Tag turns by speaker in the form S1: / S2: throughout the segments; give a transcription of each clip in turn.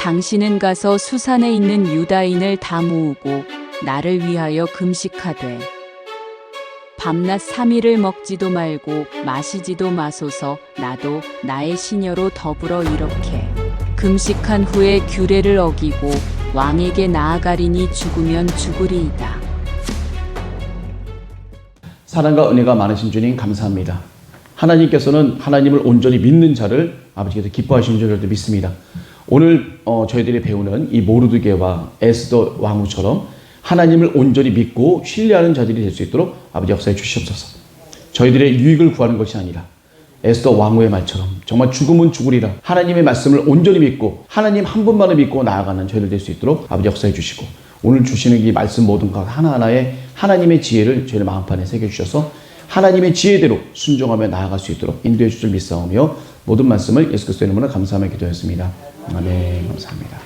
S1: 당신은 가서 수산에 있는 유다인을 다 모으고 나를 위하여 금식하되 밤낮 3일을 먹지도 말고 마시지도 마소서. 나도 나의 시녀로 더불어 이렇게 금식한 후에 규례를 어기고 왕에게 나아가리니 죽으면 죽으리이다.
S2: 사랑과 은혜가 많으신 주님 감사합니다. 하나님께서는 하나님을 온전히 믿는 자를 아버지께서 기뻐하시는 줄 믿습니다. 오늘 저희들이 배우는 이 모르드게와 에스더 왕후처럼 하나님을 온전히 믿고 신뢰하는 자들이 될 수 있도록 아버지 역사해 주시옵소서. 저희들의 유익을 구하는 것이 아니라 에스더 왕후의 말처럼 정말 죽으면 죽으리라 하나님의 말씀을 온전히 믿고 하나님 한 분만을 믿고 나아가는 저희들 될 수 있도록 아버지 역사해 주시고, 오늘 주시는 이 말씀 모든 것 하나하나에 하나님의 지혜를 저희의 마음판에 새겨주셔서 하나님의 지혜대로 순종하며 나아갈 수 있도록 인도해 주실 믿사오며 모든 말씀을 예수 그리스도의 이름으로 감사하며 기도했습니다. 아멘. 감사합니다.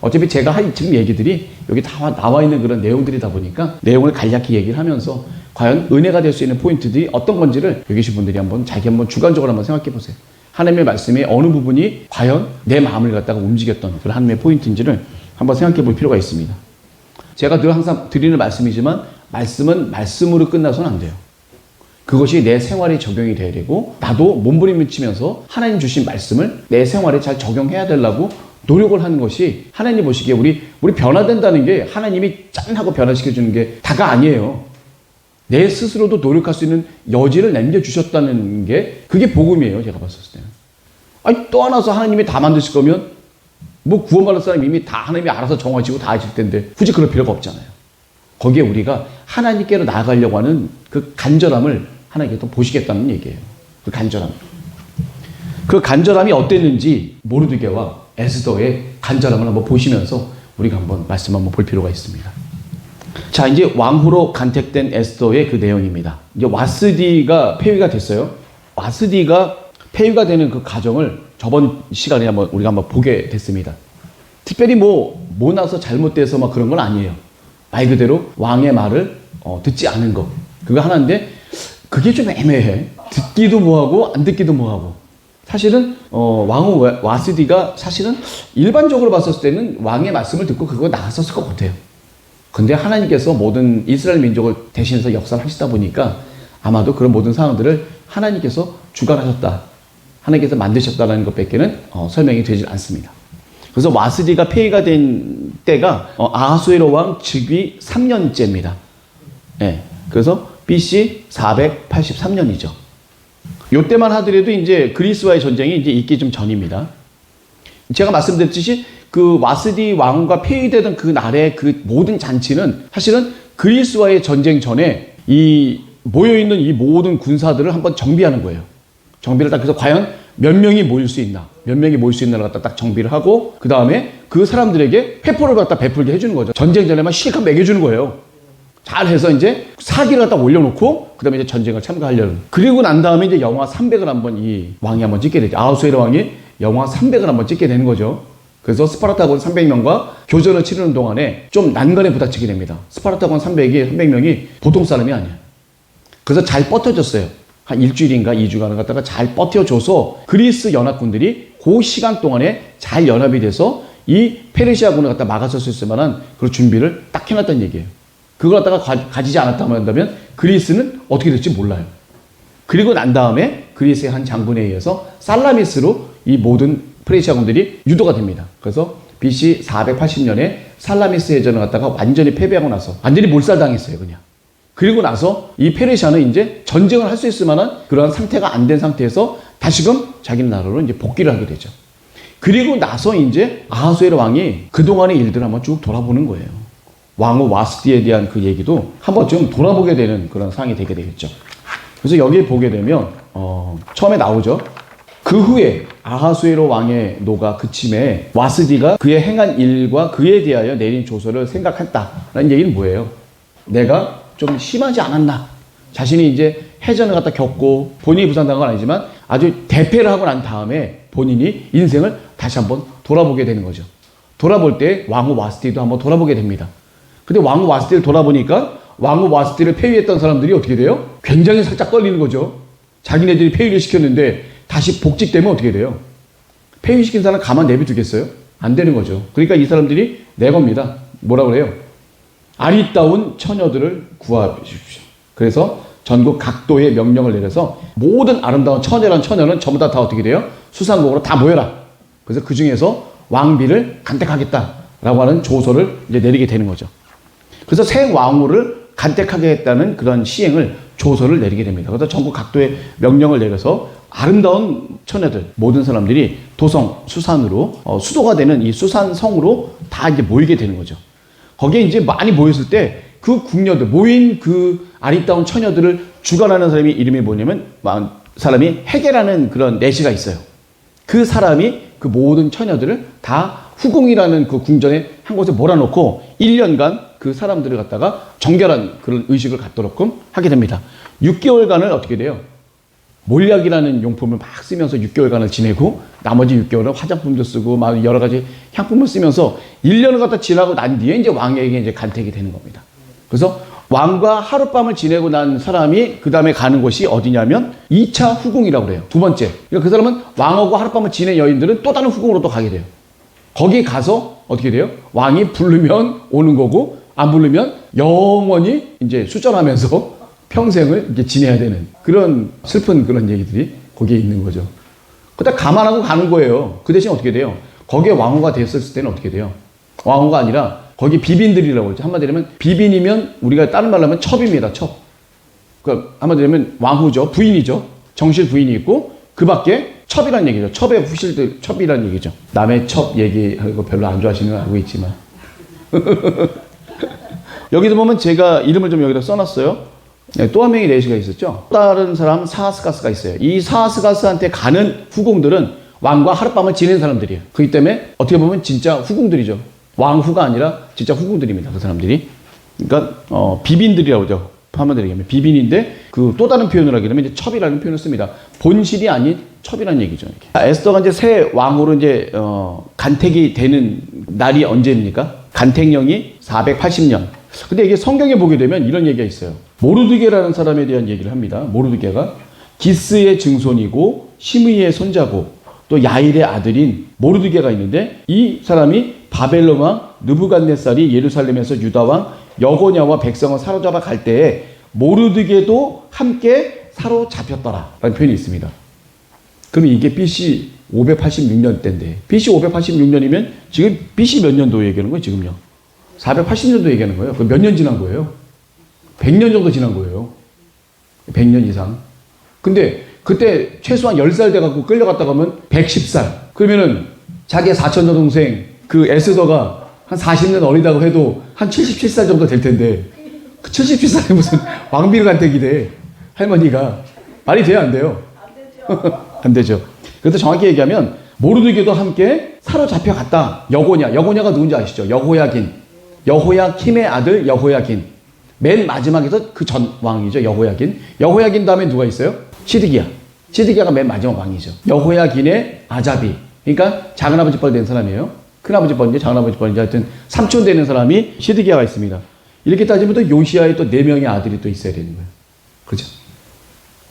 S2: 어차피 제가 할 지금 얘기들이 여기 다 나와 있는 그런 내용들이다 보니까 내용을 간략히 얘기를 하면서 과연 은혜가 될 수 있는 포인트들이 어떤 건지를 여기 계신 분들이 자기 한번 주관적으로 한번 생각해 보세요. 하나님의 말씀의 어느 부분이 과연 내 마음을 갖다가 움직였던 그런 하나님의 포인트인지를 한번 생각해 볼 필요가 있습니다. 제가 늘 항상 드리는 말씀이지만 말씀은 말씀으로 끝나서는 안 돼요. 그것이 내 생활에 적용이 돼야 되고 나도 몸부림치면서 하나님 주신 말씀을 내 생활에 잘 적용해야 되려고 노력을 하는 것이 하나님 보시기에 우리 변화된다는 게 하나님이 짠 하고 변화시켜주는 게 다가 아니에요. 내 스스로도 노력할 수 있는 여지를 남겨주셨다는 게 그게 복음이에요. 제가 봤을 때는. 아니 또 하나서 하나님이 다 만드실 거면 뭐 구원받을 사람 이미 다 하나님이 알아서 정하시고 다 하실 텐데 굳이 그럴 필요가 없잖아요. 거기에 우리가 하나님께로 나아가려고 하는 그 간절함을 하나님께서 보시겠다는 얘기예요. 그 간절함이 어땠는지 모르드게와 에스더의 간절함을 한번 보시면서 우리가 한번 말씀 한번 볼 필요가 있습니다. 자, 이제 왕후로 간택된 에스더의 그 내용입니다. 이제 와스디가 폐위가 됐어요. 와스디가 폐위가 되는 그 과정을 저번 시간에 우리가 한번 보게 됐습니다. 특별히 뭐 나서 잘못돼서 막 그런 건 아니에요. 말 그대로 왕의 말을 듣지 않은 거. 그거 하나인데 그게 좀 애매해. 듣기도 뭐하고 안 듣기도 뭐하고. 사실은 왕후 와스디가 사실은 일반적으로 봤을 때는 왕의 말씀을 듣고 그거 나갔었을 것 같아요. 근데 하나님께서 모든 이스라엘 민족을 대신해서 역사를 하시다 보니까 아마도 그런 모든 상황들을 하나님께서 주관하셨다, 하나님께서 만드셨다는 것밖에는 설명이 되질 않습니다. 그래서 와스디가 폐위가 된 때가 아하수에로 왕 즉위 3년째입니다. 네, 그래서 BC 483년이죠. 요때만 하더라도 이제 그리스와의 전쟁이 이제 있기 좀 전입니다. 제가 말씀드렸듯이 그 와스디 왕과 폐위되던 그 날의 그 모든 잔치는 사실은 그리스와의 전쟁 전에 이 모여있는 이 모든 군사들을 한번 정비하는 거예요. 정비를 딱 해서 과연 몇 명이 모일 수 있나, 몇 명이 모일 수 있나를 갖다 딱 정비를 하고 그 다음에 그 사람들에게 회포를 갖다 베풀게 해주는 거죠. 전쟁 전에만 실컷 먹여주는 거예요. 잘 해서 이제 사기를 갖다 올려놓고 그 다음에 이제 전쟁을 참가하려는. 그리고 난 다음에 이제 영화 300을 한번 이 왕이 한번 찍게 되죠. 아하수에로 왕이 영화 300을 한번 찍게 되는 거죠. 그래서 스파르타군 300명과 교전을 치르는 동안에 좀 난간에 부닥치게 됩니다. 스파르타군 300명이 보통 사람이 아니에요. 그래서 잘 버텨줬어요. 한 일주일인가 2주간을 갖다가 잘 버텨줘서 그리스 연합군들이 그 시간 동안에 잘 연합이 돼서 이 페르시아군을 갖다 막아설 수 있을 만한 그런 준비를 딱 해놨다는 얘기예요. 그걸 갖다가 가지지 않았다면 한다면 그리스는 어떻게 될지 몰라요. 그리고 난 다음에 그리스의 한 장군에 의해서 살라미스로 이 모든 페르시아군들이 유도가 됩니다. 그래서 BC 480년에 살라미스 해전을 갖다가 완전히 패배하고 나서 완전히 몰살당했어요, 그냥. 그리고 나서 이 페르시아는 이제 전쟁을 할 수 있을 만한 그러한 상태가 안 된 상태에서 다시금 자기 나라로 이제 복귀를 하게 되죠. 그리고 나서 이제 아하수에로 왕이 그동안의 일들을 한번 쭉 돌아보는 거예요. 왕후 와스디에 대한 그 얘기도 한번 좀 돌아보게 되는 그런 상황이 되게 되겠죠. 그래서 여기에 보게 되면 처음에 나오죠. 그 후에 아하수에로 왕의 노가 그침에 와스디가 그의 행한 일과 그에 대하여 내린 조서를 생각했다라는 얘기는 뭐예요? 내가 좀 심하지 않았나? 자신이 이제 해전을 갖다 겪고 본인이 부상당한 건 아니지만 아주 대패를 하고 난 다음에 본인이 인생을 다시 한번 돌아보게 되는 거죠. 돌아볼 때 왕후 와스디도 한번 돌아보게 됩니다. 근데 왕후 와스디를 돌아보니까 왕후 와스디를 폐위했던 사람들이 어떻게 돼요? 굉장히 살짝 떨리는 거죠. 자기네들이 폐위를 시켰는데 다시 복직되면 어떻게 돼요? 폐위시킨 사람 가만 내비두겠어요? 안 되는 거죠. 그러니까 이 사람들이 내 겁니다. 뭐라고 그래요? 아리따운 처녀들을 구하십시오. 그래서 전국 각도에 명령을 내려서 모든 아름다운 처녀는 전부 다 어떻게 돼요? 수상국으로 다 모여라. 그래서 그 중에서 왕비를 간택하겠다라고 하는 조서를 이제 내리게 되는 거죠. 그래서 새 왕후를 간택하겠다는 그런 시행을 조서를 내리게 됩니다. 그래서 전국 각도에 명령을 내려서 아름다운 처녀들 모든 사람들이 도성 수산으로 수도가 되는 이 수산성으로 다 이제 모이게 되는 거죠. 거기에 이제 많이 모였을 때 그 궁녀들 모인 그 아리따운 처녀들을 주관하는 사람이 이름이 뭐냐면 사람이 헤게라는 그런 내시가 있어요. 그 사람이 그 모든 처녀들을 다 후궁이라는 그 궁전에 한 곳에 몰아놓고 1년간 그 사람들을 갖다가 정결한 그런 의식을 갖도록끔 하게 됩니다. 6개월간을 어떻게 돼요? 몰약이라는 용품을 막 쓰면서 6개월간을 지내고 나머지 6개월은 화장품도 쓰고 막 여러 가지 향품을 쓰면서 1년을 갖다 지나고 난 뒤에 이제 왕에게 이제 간택이 되는 겁니다. 그래서 왕과 하룻밤을 지내고 난 사람이 그 다음에 가는 곳이 어디냐면 2차 후궁이라고 그래요. 두 번째. 그러니까 그 사람은 왕하고 하룻밤을 지낸 여인들은 또 다른 후궁으로 또 가게 돼요. 거기 가서 어떻게 돼요? 왕이 부르면 오는 거고 안 부르면 영원히 이제 수전하면서 평생을 이제 지내야 되는 그런 슬픈 그런 얘기들이 거기에 있는 거죠. 그때 감안하고 가는 거예요. 그 대신 어떻게 돼요? 거기에 왕후가 됐을 때는 어떻게 돼요? 왕후가 아니라 거기 비빈들이라고 그러죠. 한마디로 하면 비빈이면 우리가 다른 말로 하면 첩입니다. 첩. 그러니까 한마디로 하면 왕후죠. 부인이죠. 정실 부인이 있고 그 밖에 첩이란 얘기죠. 첩의 후실들 첩이란 얘기죠. 남의 첩 얘기하고 별로 안 좋아하시는 건 알고 있지만 여기도 보면 제가 이름을 좀 여기다 써놨어요. 네, 또 한 명의 내시가 있었죠. 다른 사람 사하스가스가 있어요. 이 사하스가스한테 가는 후궁들은 왕과 하룻밤을 지낸 사람들이에요. 그렇기 때문에 어떻게 보면 진짜 후궁들이죠. 왕후가 아니라 진짜 후궁들입니다. 그 사람들이. 그러니까 비빈들이라고 하죠. 한마디로 얘기하면 비빈인데 그 또 다른 표현을 하게 되면 이제 첩이라는 표현을 씁니다. 본실이 아닌 첩이라는 얘기죠. 이렇게. 에스더가 이제 새 왕으로 이제 간택이 되는 날이 언제입니까? 간택령이 480년. 근데 이게 성경에 보게 되면 이런 얘기가 있어요. 모르드게라는 사람에 대한 얘기를 합니다. 모르드게가 기스의 증손이고 시므이의 손자고 또 야일의 아들인 모르드게가 있는데 이 사람이 바벨론 왕 느부갓네살이 예루살렘에서 유다 왕 여고냐와 백성을 사로잡아 갈 때에 모르드게도 함께 사로잡혔더라 라는 표현이 있습니다. 그럼 이게 BC 586년 때인데 BC 586년이면 지금 BC 몇 년도 얘기하는 거예요? 지금요? 480년도 얘기하는 거예요. 그 몇 년 지난 거예요? 100년 정도 지난 거예요. 100년 이상. 근데 그때 최소한 10살 돼갖고 끌려갔다 가면 110살. 그러면은 자기의 사촌 여동생 그 에스더가 한 40년 어리다고 해도 한 77살 정도 될 텐데 그 77살에 무슨 왕비를 간택이 돼. 할머니가. 말이 돼요? 안 돼요? 안 되죠. 안 되죠. 그래서 정확히 얘기하면 모르드게도 함께 사로잡혀 갔다. 여고냐가 누군지 아시죠? 여호야김의 아들 여호야긴. 맨 마지막에서 그 전 왕이죠. 여호야긴 다음에 누가 있어요? 시드기야가 맨 마지막 왕이죠. 여호야긴의 아자비. 그러니까 작은아버지 뻘 된 사람이에요. 큰아버지 뻘인지 작은아버지 뻘인지 하여튼 삼촌 되는 사람이 시드기야가 있습니다. 이렇게 따지면 또 요시야의 또 4명의 아들이 또 있어야 되는 거예요. 그죠?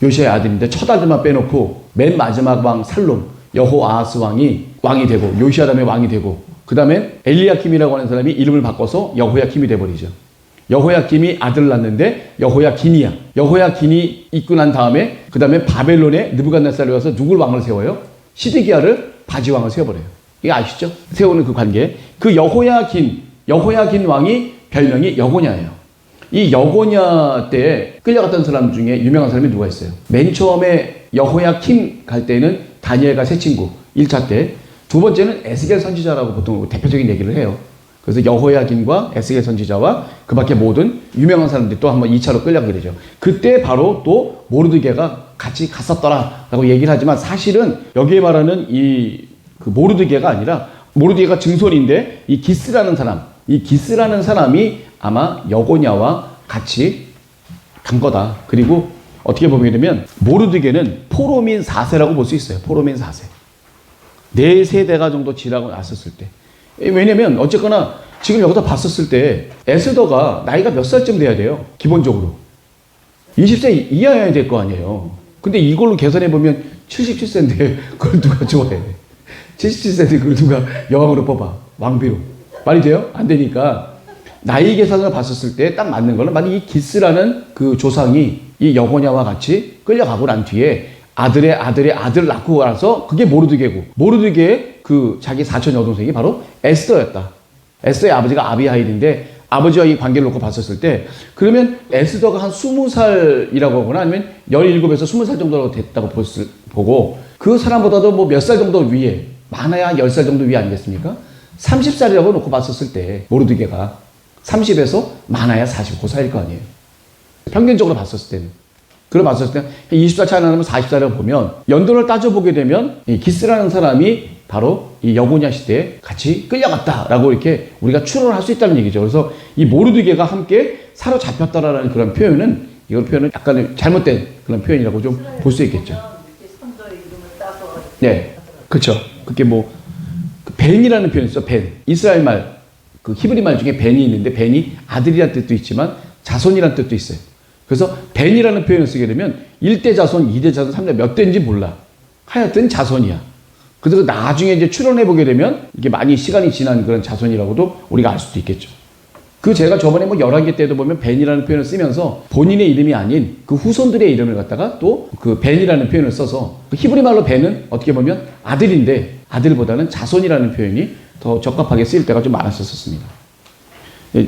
S2: 요시야의 아들인데 첫 아들만 빼놓고 맨 마지막 왕 살롬 여호아하스 왕이 되고 요시야 다음에 왕이 되고 그 다음에 엘리야킴이라고 하는 사람이 이름을 바꿔서 여호야킴이 돼버리죠. 여호야킴이 아들을 낳는데 여호야긴이 있고 난 다음에 그 다음에 바벨론에 느부갓네살이 와서 누굴 왕을 세워요? 시드기야를 바지왕을 세워버려요. 이게 아시죠? 세우는 그 관계. 그 여호야긴 왕이 별명이 여고냐예요. 이 여고냐 때에 끌려갔던 사람 중에 유명한 사람이 누가 있어요? 맨 처음에 여호야킴 갈 때는 다니엘과 세 친구 1차 때, 두 번째는 에스겔 선지자라고 보통 대표적인 얘기를 해요. 그래서 여호야긴과 에스겔 선지자와 그 밖에 모든 유명한 사람들이 또 한번 2차로 끌려가게 되죠. 그때 바로 또 모르드게가 같이 갔었더라라고 얘기를 하지만 사실은 여기에 말하는 그 모르드게가 아니라 모르드게가 증손인데 이 기스라는 사람이 아마 여고냐와 같이 간 거다. 그리고 어떻게 보게 되면 모르드게는 포로민 4세라고 볼 수 있어요. 포로민 4세. 4세대가 정도 지나고 났었을 때. 왜냐면 어쨌거나 지금 여기서 봤었을 때 에스더가 나이가 몇 살쯤 돼야 돼요? 기본적으로 20세 이하여야 될 거 아니에요. 근데 이걸로 계산해 보면 77세인데 그걸 누가 좋아해? 77세인데 그걸 누가 여왕으로 뽑아? 왕비로. 말이 돼요? 안 되니까. 나이 계산을 봤었을 때 딱 맞는 거는 만약 이 기스라는 그 조상이 이 여고냐와 같이 끌려가고 난 뒤에 아들의 아들을 낳고 나서 그게 모르드게고 모르드게의 그 자기 사촌 여동생이 바로 에스더였다. 에스더의 아버지가 아비하일인데 아버지와 이 관계를 놓고 봤었을 때 그러면 에스더가 한 20살이라고 하거나 아니면 17에서 20살 정도 됐다고 보고 그 사람보다도 뭐 몇 살 정도 위에 많아야 10살 정도 위에 아니겠습니까? 30살이라고 놓고 봤었을 때 모르드게가 30에서 많아야 45살일 거 아니에요. 평균적으로 봤었을 때는. 그걸 봤었을 때 20살 차이 나면 40살이라고 보면 연도를 따져보게 되면 이 기스라는 사람이 바로 이 여고냐 시대에 같이 끌려갔다라고 이렇게 우리가 추론을 할 수 있다는 얘기죠. 그래서 이 모르드게가 함께 사로잡혔다라는 그런 표현은 이걸 표현은 약간 잘못된 그런 표현이라고 좀 볼 수 있겠죠. 네, 그렇죠. 그게 뭐 벤이라는 표현이 있어. 벤. 이스라엘 말, 그 히브리 말 중에 벤이 있는데 벤이 아들이라는 뜻도 있지만 자손이라는 뜻도 있어요. 그래서 벤이라는 표현을 쓰게 되면 1대 자손, 2대 자손, 3대 몇 대인지 몰라. 하여튼 자손이야. 그래서 나중에 이제 추론해 보게 되면 이게 많이 시간이 지난 그런 자손이라고도 우리가 알 수도 있겠죠. 그 제가 저번에 뭐 11개 때도 보면 벤이라는 표현을 쓰면서 본인의 이름이 아닌 그 후손들의 이름을 갖다가 또 그 벤이라는 표현을 써서 그 히브리 말로 벤은 어떻게 보면 아들인데 아들보다는 자손이라는 표현이 더 적합하게 쓰일 때가 좀 많았었습니다.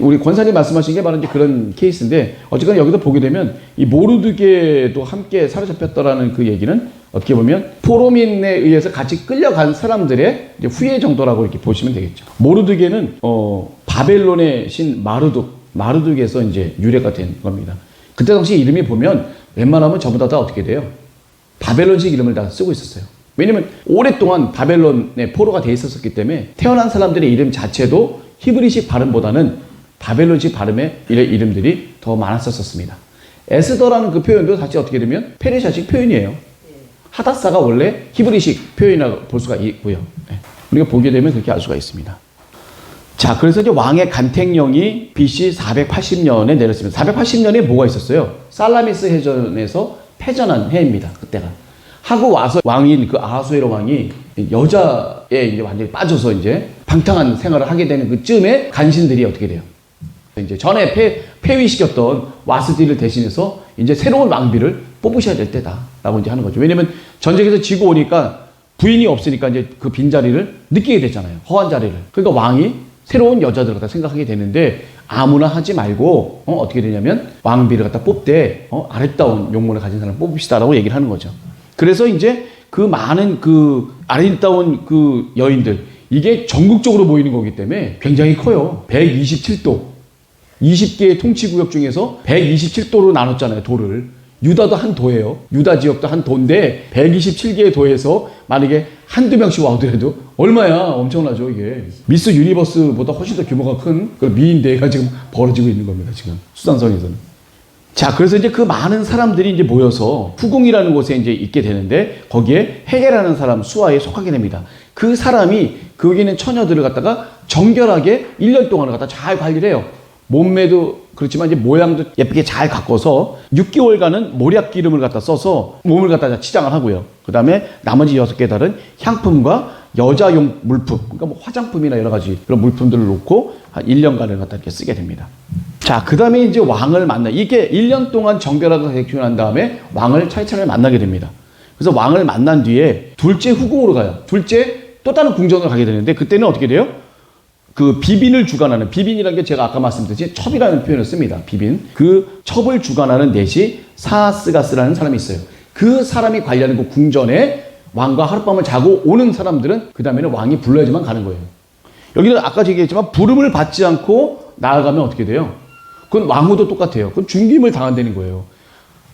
S2: 우리 권사님 말씀하신 게 바로 이제 그런 케이스인데 어쨌거나 여기서 보게 되면 이 모르드게도 함께 사로잡혔다라는 그 얘기는 어떻게 보면 포로민에 의해서 같이 끌려간 사람들의 이제 후예 정도라고 이렇게 보시면 되겠죠. 모르드게는 바벨론의 신 마르둑에서 이제 유래가 된 겁니다. 그때 당시 이름이 보면 웬만하면 저보다 다 어떻게 돼요? 바벨론식 이름을 다 쓰고 있었어요. 왜냐면 오랫동안 바벨론에 포로가 돼 있었기 때문에 태어난 사람들의 이름 자체도 히브리식 발음보다는 바벨론식 발음의 이름들이 더 많았었습니다. 에스더라는 그 표현도 사실 어떻게 되면 페르시아식 표현이에요. 하다사가 원래 히브리식 표현이라고 볼 수가 있고요. 우리가 보게 되면 그렇게 알 수가 있습니다. 자, 그래서 이제 왕의 간택령이 BC 480년에 내렸습니다. 480년에 뭐가 있었어요? 살라미스 해전에서 패전한 해입니다. 그때가. 하고 와서 왕인 그 아하수에로 왕이 여자에 이제 완전히 빠져서 이제 방탕한 생활을 하게 되는 그쯤에 간신들이 어떻게 돼요? 이제 전에 폐위시켰던 와스디를 대신해서 이제 새로운 왕비를 뽑으셔야 될 때다라고 이제 하는 거죠. 왜냐면 전쟁에서 지고 오니까 부인이 없으니까 이제 그 빈자리를 느끼게 됐잖아요. 허한 자리를. 그러니까 왕이 새로운 여자들을 갖다 생각하게 되는데 아무나 하지 말고 어떻게 되냐면 왕비를 갖다 뽑되 아름다운 용모를 가진 사람을 뽑읍시다라고 얘기를 하는 거죠. 그래서 이제 그 많은 그 아름다운 그 여인들 이게 전국적으로 모이는 거기 때문에 굉장히 커요. 127도 20개의 통치구역 중에서 127도로 나눴잖아요. 도를. 유다도 한 도예요. 유다 지역도 한 도인데 127개의 도에서 만약에 한두 명씩 와오더라도 얼마야? 엄청나죠 이게. 미스 유니버스보다 훨씬 더 규모가 큰 그런 미인대회가 지금 벌어지고 있는 겁니다. 지금 수산성에서는. 자, 그래서 이제 그 많은 사람들이 이제 모여서 후궁이라는 곳에 이제 있게 되는데 거기에 헤게라는 사람 수하에 속하게 됩니다. 그 사람이 거기 있는 처녀들을 갖다가 정결하게 1년 동안을 갖다 잘 관리를 해요. 몸매도 그렇지만 이제 모양도 예쁘게 잘 가꿔서 6개월간은 모략 기름을 갖다 써서 몸을 갖다 치장을 하고요. 그 다음에 나머지 6개 다른 향품과 여자용 물품, 그러니까 뭐 화장품이나 여러 가지 그런 물품들을 놓고 한 1년간을 갖다 이렇게 쓰게 됩니다. 자, 그 다음에 이제 왕을 이게 1년 동안 정결하게 대충 한 다음에 왕을 차례차례 만나게 됩니다. 그래서 왕을 만난 뒤에 둘째 후궁으로 가요. 둘째 또 다른 궁전으로 가게 되는데 그때는 어떻게 돼요? 그 비빈을 주관하는, 비빈이라는 게 제가 아까 말씀드렸듯이 첩이라는 표현을 씁니다. 비빈. 그 첩을 주관하는 넷이 사스가스라는 사람이 있어요. 그 사람이 관리하는 그 궁전에 왕과 하룻밤을 자고 오는 사람들은 그 다음에는 왕이 불러야지만 가는 거예요. 여기는 아까 얘기했지만 부름을 받지 않고 나아가면 어떻게 돼요? 그건 왕후도 똑같아요. 그건 죽임을 당한다는 거예요.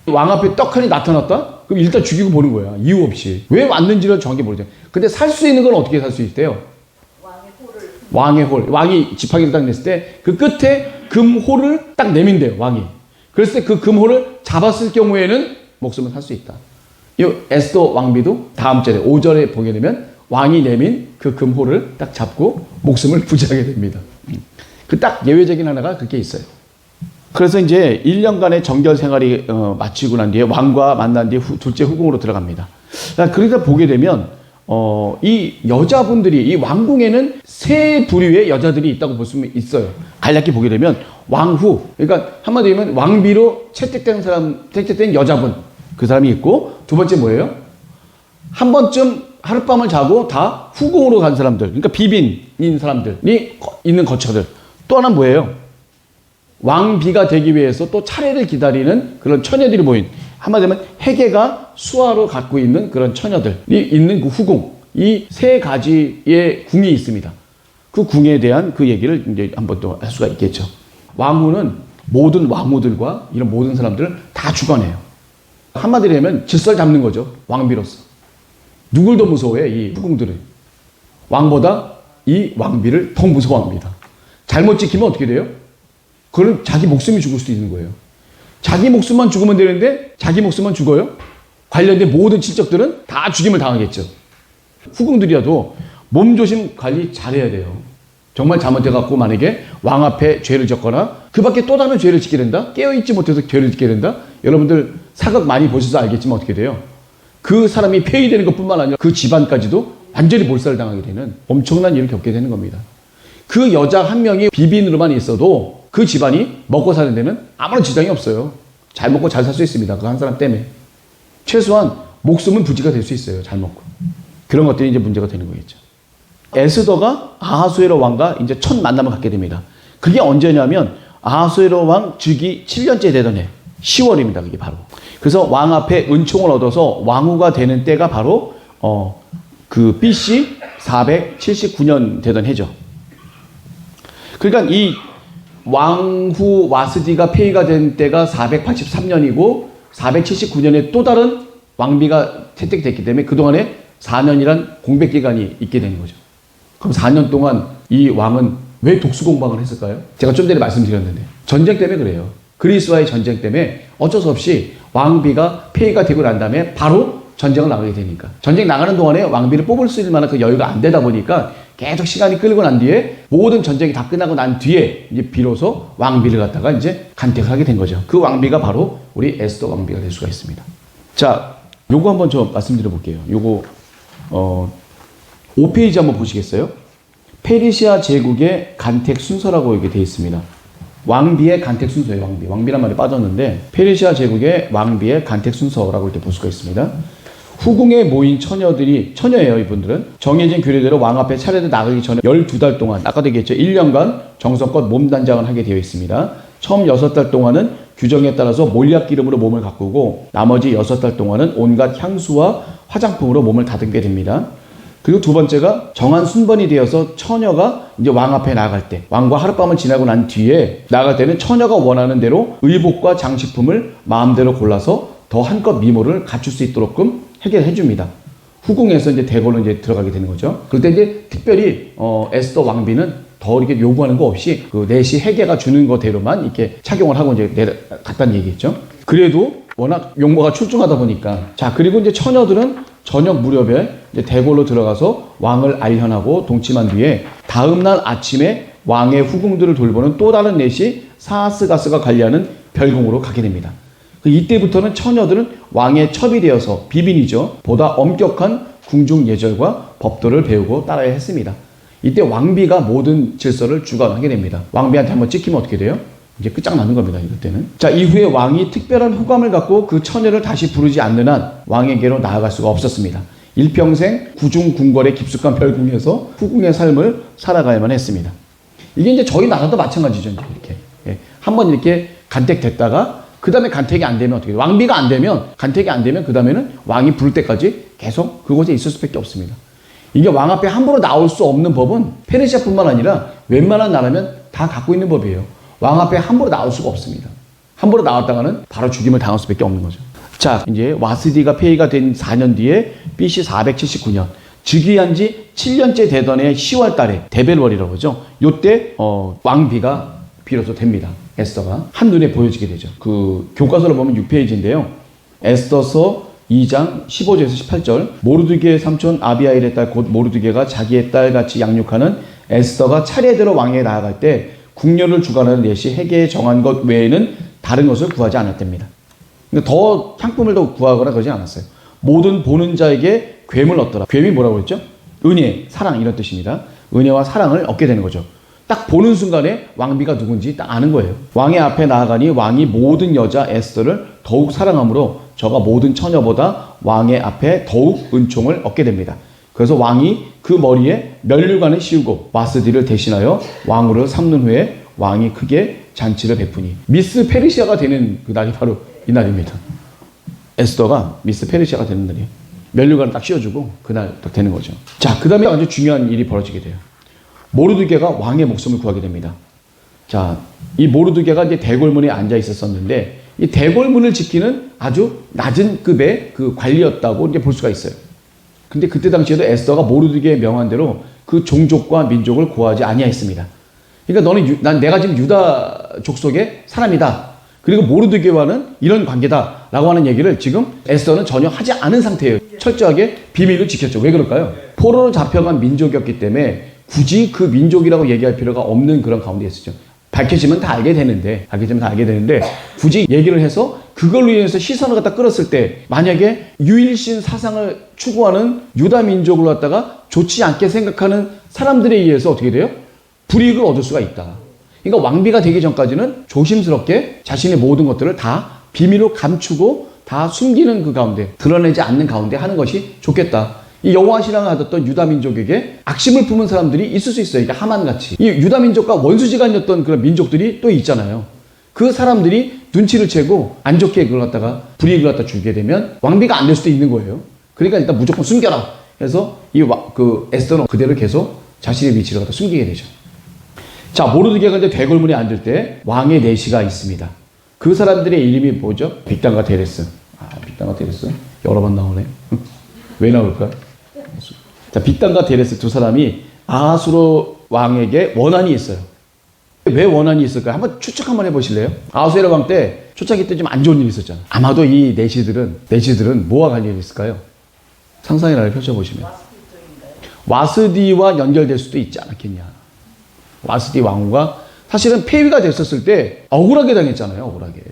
S2: 왕 앞에 떡하니 나타났다? 그럼 일단 죽이고 보는 거야. 이유 없이. 왜 왔는지를 정확히 모르죠. 근데 살 수 있는 건 어떻게 살 수 있대요? 왕의 홀. 왕이 지팡이를 딱 냈을 때 그 끝에 금홀을 딱 내민대요. 왕이. 그랬을 때 그 금홀을 잡았을 경우에는 목숨을 살 수 있다. 이 에스더 왕비도 다음 절에 5절에 보게 되면 왕이 내민 그 금홀을 딱 잡고 목숨을 부지하게 됩니다. 그 딱 예외적인 하나가 그렇게 있어요. 그래서 이제 1년간의 정결 생활이 마치고 난 뒤에 왕과 만난 뒤에 둘째 후궁으로 들어갑니다. 그러니까 보게 되면 이 여자분들이 이 왕궁에는 세 부류의 여자들이 있다고 볼 수 있어요. 간략히 보게 되면 왕후, 그러니까 한마디로 하면 왕비로 채택된 여자분, 그 사람이 있고, 두 번째 뭐예요? 한 번쯤 하룻밤을 자고 다 후궁으로 간 사람들, 그러니까 비빈인 사람들이 있는 거처들. 또 하나는 뭐예요? 왕비가 되기 위해서 또 차례를 기다리는 그런 처녀들이 모인, 한마디로 하면 해계가 수하로 갖고 있는 그런 처녀들이 있는 그 후궁, 이 세 가지의 궁이 있습니다. 그 궁에 대한 그 얘기를 이제 한번 또 할 수가 있겠죠. 왕후는 모든 왕후들과 이런 모든 사람들을 다 주관해요. 한마디로 하면 질서를 잡는 거죠. 왕비로서. 누굴 더 무서워해? 이 후궁들은. 왕보다 이 왕비를 더 무서워합니다. 잘못 지키면 어떻게 돼요? 그건 자기 목숨이 죽을 수도 있는 거예요. 자기 목숨만 죽으면 되는데 자기 목숨만 죽어요? 관련된 모든 친척들은 다 죽임을 당하겠죠. 후궁들이라도 몸조심 관리 잘해야 돼요. 정말 잘못해갖고 만약에 왕 앞에 죄를 졌거나 그 밖에 또 다른 죄를 짓게 된다? 깨어있지 못해서 죄를 짓게 된다? 여러분들 사극 많이 보셔서 알겠지만 어떻게 돼요? 그 사람이 폐위되는 것뿐만 아니라 그 집안까지도 완전히 몰살을 당하게 되는 엄청난 일을 겪게 되는 겁니다. 그 여자 한 명이 비빈으로만 있어도 그 집안이 먹고 사는 데는 아무런 지장이 없어요. 잘 먹고 잘 살 수 있습니다. 그 한 사람 때문에. 최소한 목숨은 부지가 될 수 있어요. 잘 먹고. 그런 것들이 이제 문제가 되는 거겠죠. 에스더가 아하수에로 왕과 이제 첫 만남을 갖게 됩니다. 그게 언제냐면 아하수에로 왕 즉위 7년째 되던 해 10월입니다. 그게 바로. 그래서 왕 앞에 은총을 얻어서 왕후가 되는 때가 바로 그 BC 479년 되던 해죠. 그러니까 이 왕후 와스디가 폐위가 된 때가 483년이고 479년에 또 다른 왕비가 채택됐기 때문에 그동안에 4년이란 공백 기간이 있게 되는 거죠. 그럼 4년 동안 이 왕은 왜 독수공방을 했을까요? 제가 좀 전에 말씀드렸는데 전쟁 때문에 그래요. 그리스와의 전쟁 때문에 어쩔 수 없이 왕비가 폐위가 되고 난 다음에 바로 전쟁을 나가게 되니까 전쟁 나가는 동안에 왕비를 뽑을 수 있을 만한 그 여유가 안 되다 보니까 계속 시간이 끌고 난 뒤에 모든 전쟁이 다 끝나고 난 뒤에 이제 비로소 왕비를 갖다가 이제 간택을 하게 된 거죠. 그 왕비가 바로 우리 에스더 왕비가 될 수가 있습니다. 자, 요거 한번 좀 말씀드려 볼게요. 요거 5페이지 한번 보시겠어요? 페르시아 제국의 간택 순서라고 이렇게 되어 있습니다. 왕비의 간택 순서예요. 왕비란 말이 빠졌는데 페르시아 제국의 왕비의 간택 순서라고 이렇게 볼 수가 있습니다. 후궁에 모인 처녀예요. 이분들은 정해진 규례대로 왕 앞에 차례대 나가기 전에 12달 동안, 아까도 얘기했죠, 1년간 정성껏 몸단장을 하게 되어 있습니다. 처음 6달 동안은 규정에 따라서 몰약 기름으로 몸을 가꾸고 나머지 6달 동안은 온갖 향수와 화장품으로 몸을 다듬게 됩니다. 그리고 두 번째가 정한 순번이 되어서 처녀가 이제 왕 앞에 나갈 때, 왕과 하룻밤을 지나고 난 뒤에 나갈 때는 처녀가 원하는 대로 의복과 장식품을 마음대로 골라서 더 한껏 미모를 갖출 수 있도록끔 해결해 줍니다. 후궁에서 이제 대궐로 이제 들어가게 되는 거죠. 그럴 때 이제 특별히 에스더 왕비는 더 이렇게 요구하는 거 없이 그 내시 해계가 주는 거대로만 이렇게 착용을 하고 이제 내려갔다는 얘기겠죠. 그래도 워낙 용모가 출중하다 보니까, 자, 그리고 이제 처녀들은 저녁 무렵에 이제 대궐로 들어가서 왕을 알현하고 동침한 뒤에 다음날 아침에 왕의 후궁들을 돌보는 또 다른 넷이 사하스가스가 관리하는 별궁으로 가게 됩니다. 이때부터는 처녀들은 왕의 첩이 되어서 비빈이죠. 보다 엄격한 궁중 예절과 법도를 배우고 따라야 했습니다. 이때 왕비가 모든 질서를 주관하게 됩니다. 왕비한테 한번 찍히면 어떻게 돼요? 이제 끝장나는 겁니다. 이럴 때는. 자, 이후에 왕이 특별한 호감을 갖고 그 처녀를 다시 부르지 않는 한 왕에게로 나아갈 수가 없었습니다. 일평생 구중 궁궐의 깊숙한 별궁에서 후궁의 삶을 살아가야만 했습니다. 이게 이제 저희 나라도 마찬가지죠. 이제 이렇게 한번 이렇게 간택됐다가 그 다음에 간택이 안 되면 어떻게 돼요? 왕비가 안 되면, 간택이 안 되면 그 다음에는 왕이 부를 때까지 계속 그곳에 있을 수밖에 없습니다. 이게 왕 앞에 함부로 나올 수 없는 법은 페르시아뿐만 아니라 웬만한 나라면 다 갖고 있는 법이에요. 왕 앞에 함부로 나올 수가 없습니다. 함부로 나왔다가는 바로 죽임을 당할 수밖에 없는 거죠. 자, 이제 와스디가 폐위가 된 4년 뒤에 BC 479년 즉위한 지 7년째 되던 해 10월 달에 데벨월이라고 하죠. 요때 왕비가 비로소 됩니다. 에스더가 한눈에 보여지게 되죠. 그 교과서를 보면 6페이지인데요. 에스더서 2장 15절에서 18절, 모르드게의 삼촌 아비하일의 딸 곧 모르드게가 자기의 딸같이 양육하는 에스더가 차례대로 왕에 나아갈 때 궁녀를 주관하는 넷이 해계에 정한 것 외에는 다른 것을 구하지 않았답니다. 더 향품을 더 구하거나 그러지 않았어요. 모든 보는 자에게 괴물 얻더라. 괴이 뭐라고 그랬죠? 은혜, 사랑 이런 뜻입니다. 은혜와 사랑을 얻게 되는 거죠. 딱 보는 순간에 왕비가 누군지 딱 아는 거예요. 왕의 앞에 나아가니 왕이 모든 여자 에스더를 더욱 사랑하므로 저가 모든 처녀보다 왕의 앞에 더욱 은총을 얻게 됩니다. 그래서 왕이 그 머리에 면류관을 씌우고 와스디를 대신하여 왕으로 삼는 후에 왕이 크게 잔치를 베푸니 미스 페르시아가 되는 그 날이 바로 이 날입니다. 에스더가 미스 페르시아가 되는 날이에요. 면류관을 딱 씌워주고 그날 딱 되는 거죠. 자, 그 다음에 아주 중요한 일이 벌어지게 돼요. 모르드게가 왕의 목숨을 구하게 됩니다. 자, 이 모르드게가 이제 대궐문에 앉아 있었었는데 이 대궐문을 지키는 아주 낮은 급의 그 관리였다고 이제 볼 수가 있어요. 근데 그때 당시에도 에스더가 모르드게의 명한대로 그 종족과 민족을 고하지 아니하였습니다. 그러니까 너는 내가 지금 유다 족속의 사람이다. 그리고 모르드게와는 이런 관계다라고 하는 얘기를 지금 에스더는 전혀 하지 않은 상태예요. 철저하게 비밀을 지켰죠. 왜 그럴까요? 포로로 잡혀간 민족이었기 때문에 굳이 그 민족이라고 얘기할 필요가 없는 그런 가운데 있었죠. 밝혀지면 다 알게 되는데 굳이 얘기를 해서 그걸로 인해서 시선을 갖다 끌었을 때 만약에 유일신 사상을 추구하는 유다 민족을 갖다가 좋지 않게 생각하는 사람들에 의해서 어떻게 돼요? 불이익을 얻을 수가 있다. 그러니까 왕비가 되기 전까지는 조심스럽게 자신의 모든 것들을 다 비밀로 감추고 다 숨기는 그 가운데 드러내지 않는 가운데 하는 것이 좋겠다. 이 여호와 신앙을 하던 유다 민족에게 악심을 품은 사람들이 있을 수 있어요. 그러니까 하만같이. 이 유다 민족과 원수지간이었던 그런 민족들이 또 있잖아요. 그 사람들이 눈치를 채고 안 좋게 그걸 갖다가 불이익을 갖다 주게 되면 왕비가 안 될 수도 있는 거예요. 그러니까 일단 무조건 숨겨라. 그래서 그 에스더는 그대로 계속 자신의 위치를 갖다 숨기게 되죠. 자, 모르드게가 이제 대궐문에 앉을 때 왕의 내시가 있습니다. 그 사람들의 이름이 뭐죠? 빅단과 데레스. 빅단과 데레스. 여러 번 나오네. 왜 나올까? 자, 빅단과 데레스 두 사람이 아하수로 왕에게 원한이 있어요. 왜 원한이 있을까요? 한번 추측 한번 해보실래요? 아하수에로 왕 때 초창기 때 좀 안 좋은 일이 있었잖아. 아마도 이 내시들은 뭐와 관련이 있을까요? 상상의 나를 펼쳐보시면 와스디와 연결될 수도 있지 않았겠냐. 와스디 왕후가 사실은 폐위가 됐었을 때 억울하게 당했잖아요. 억울하게.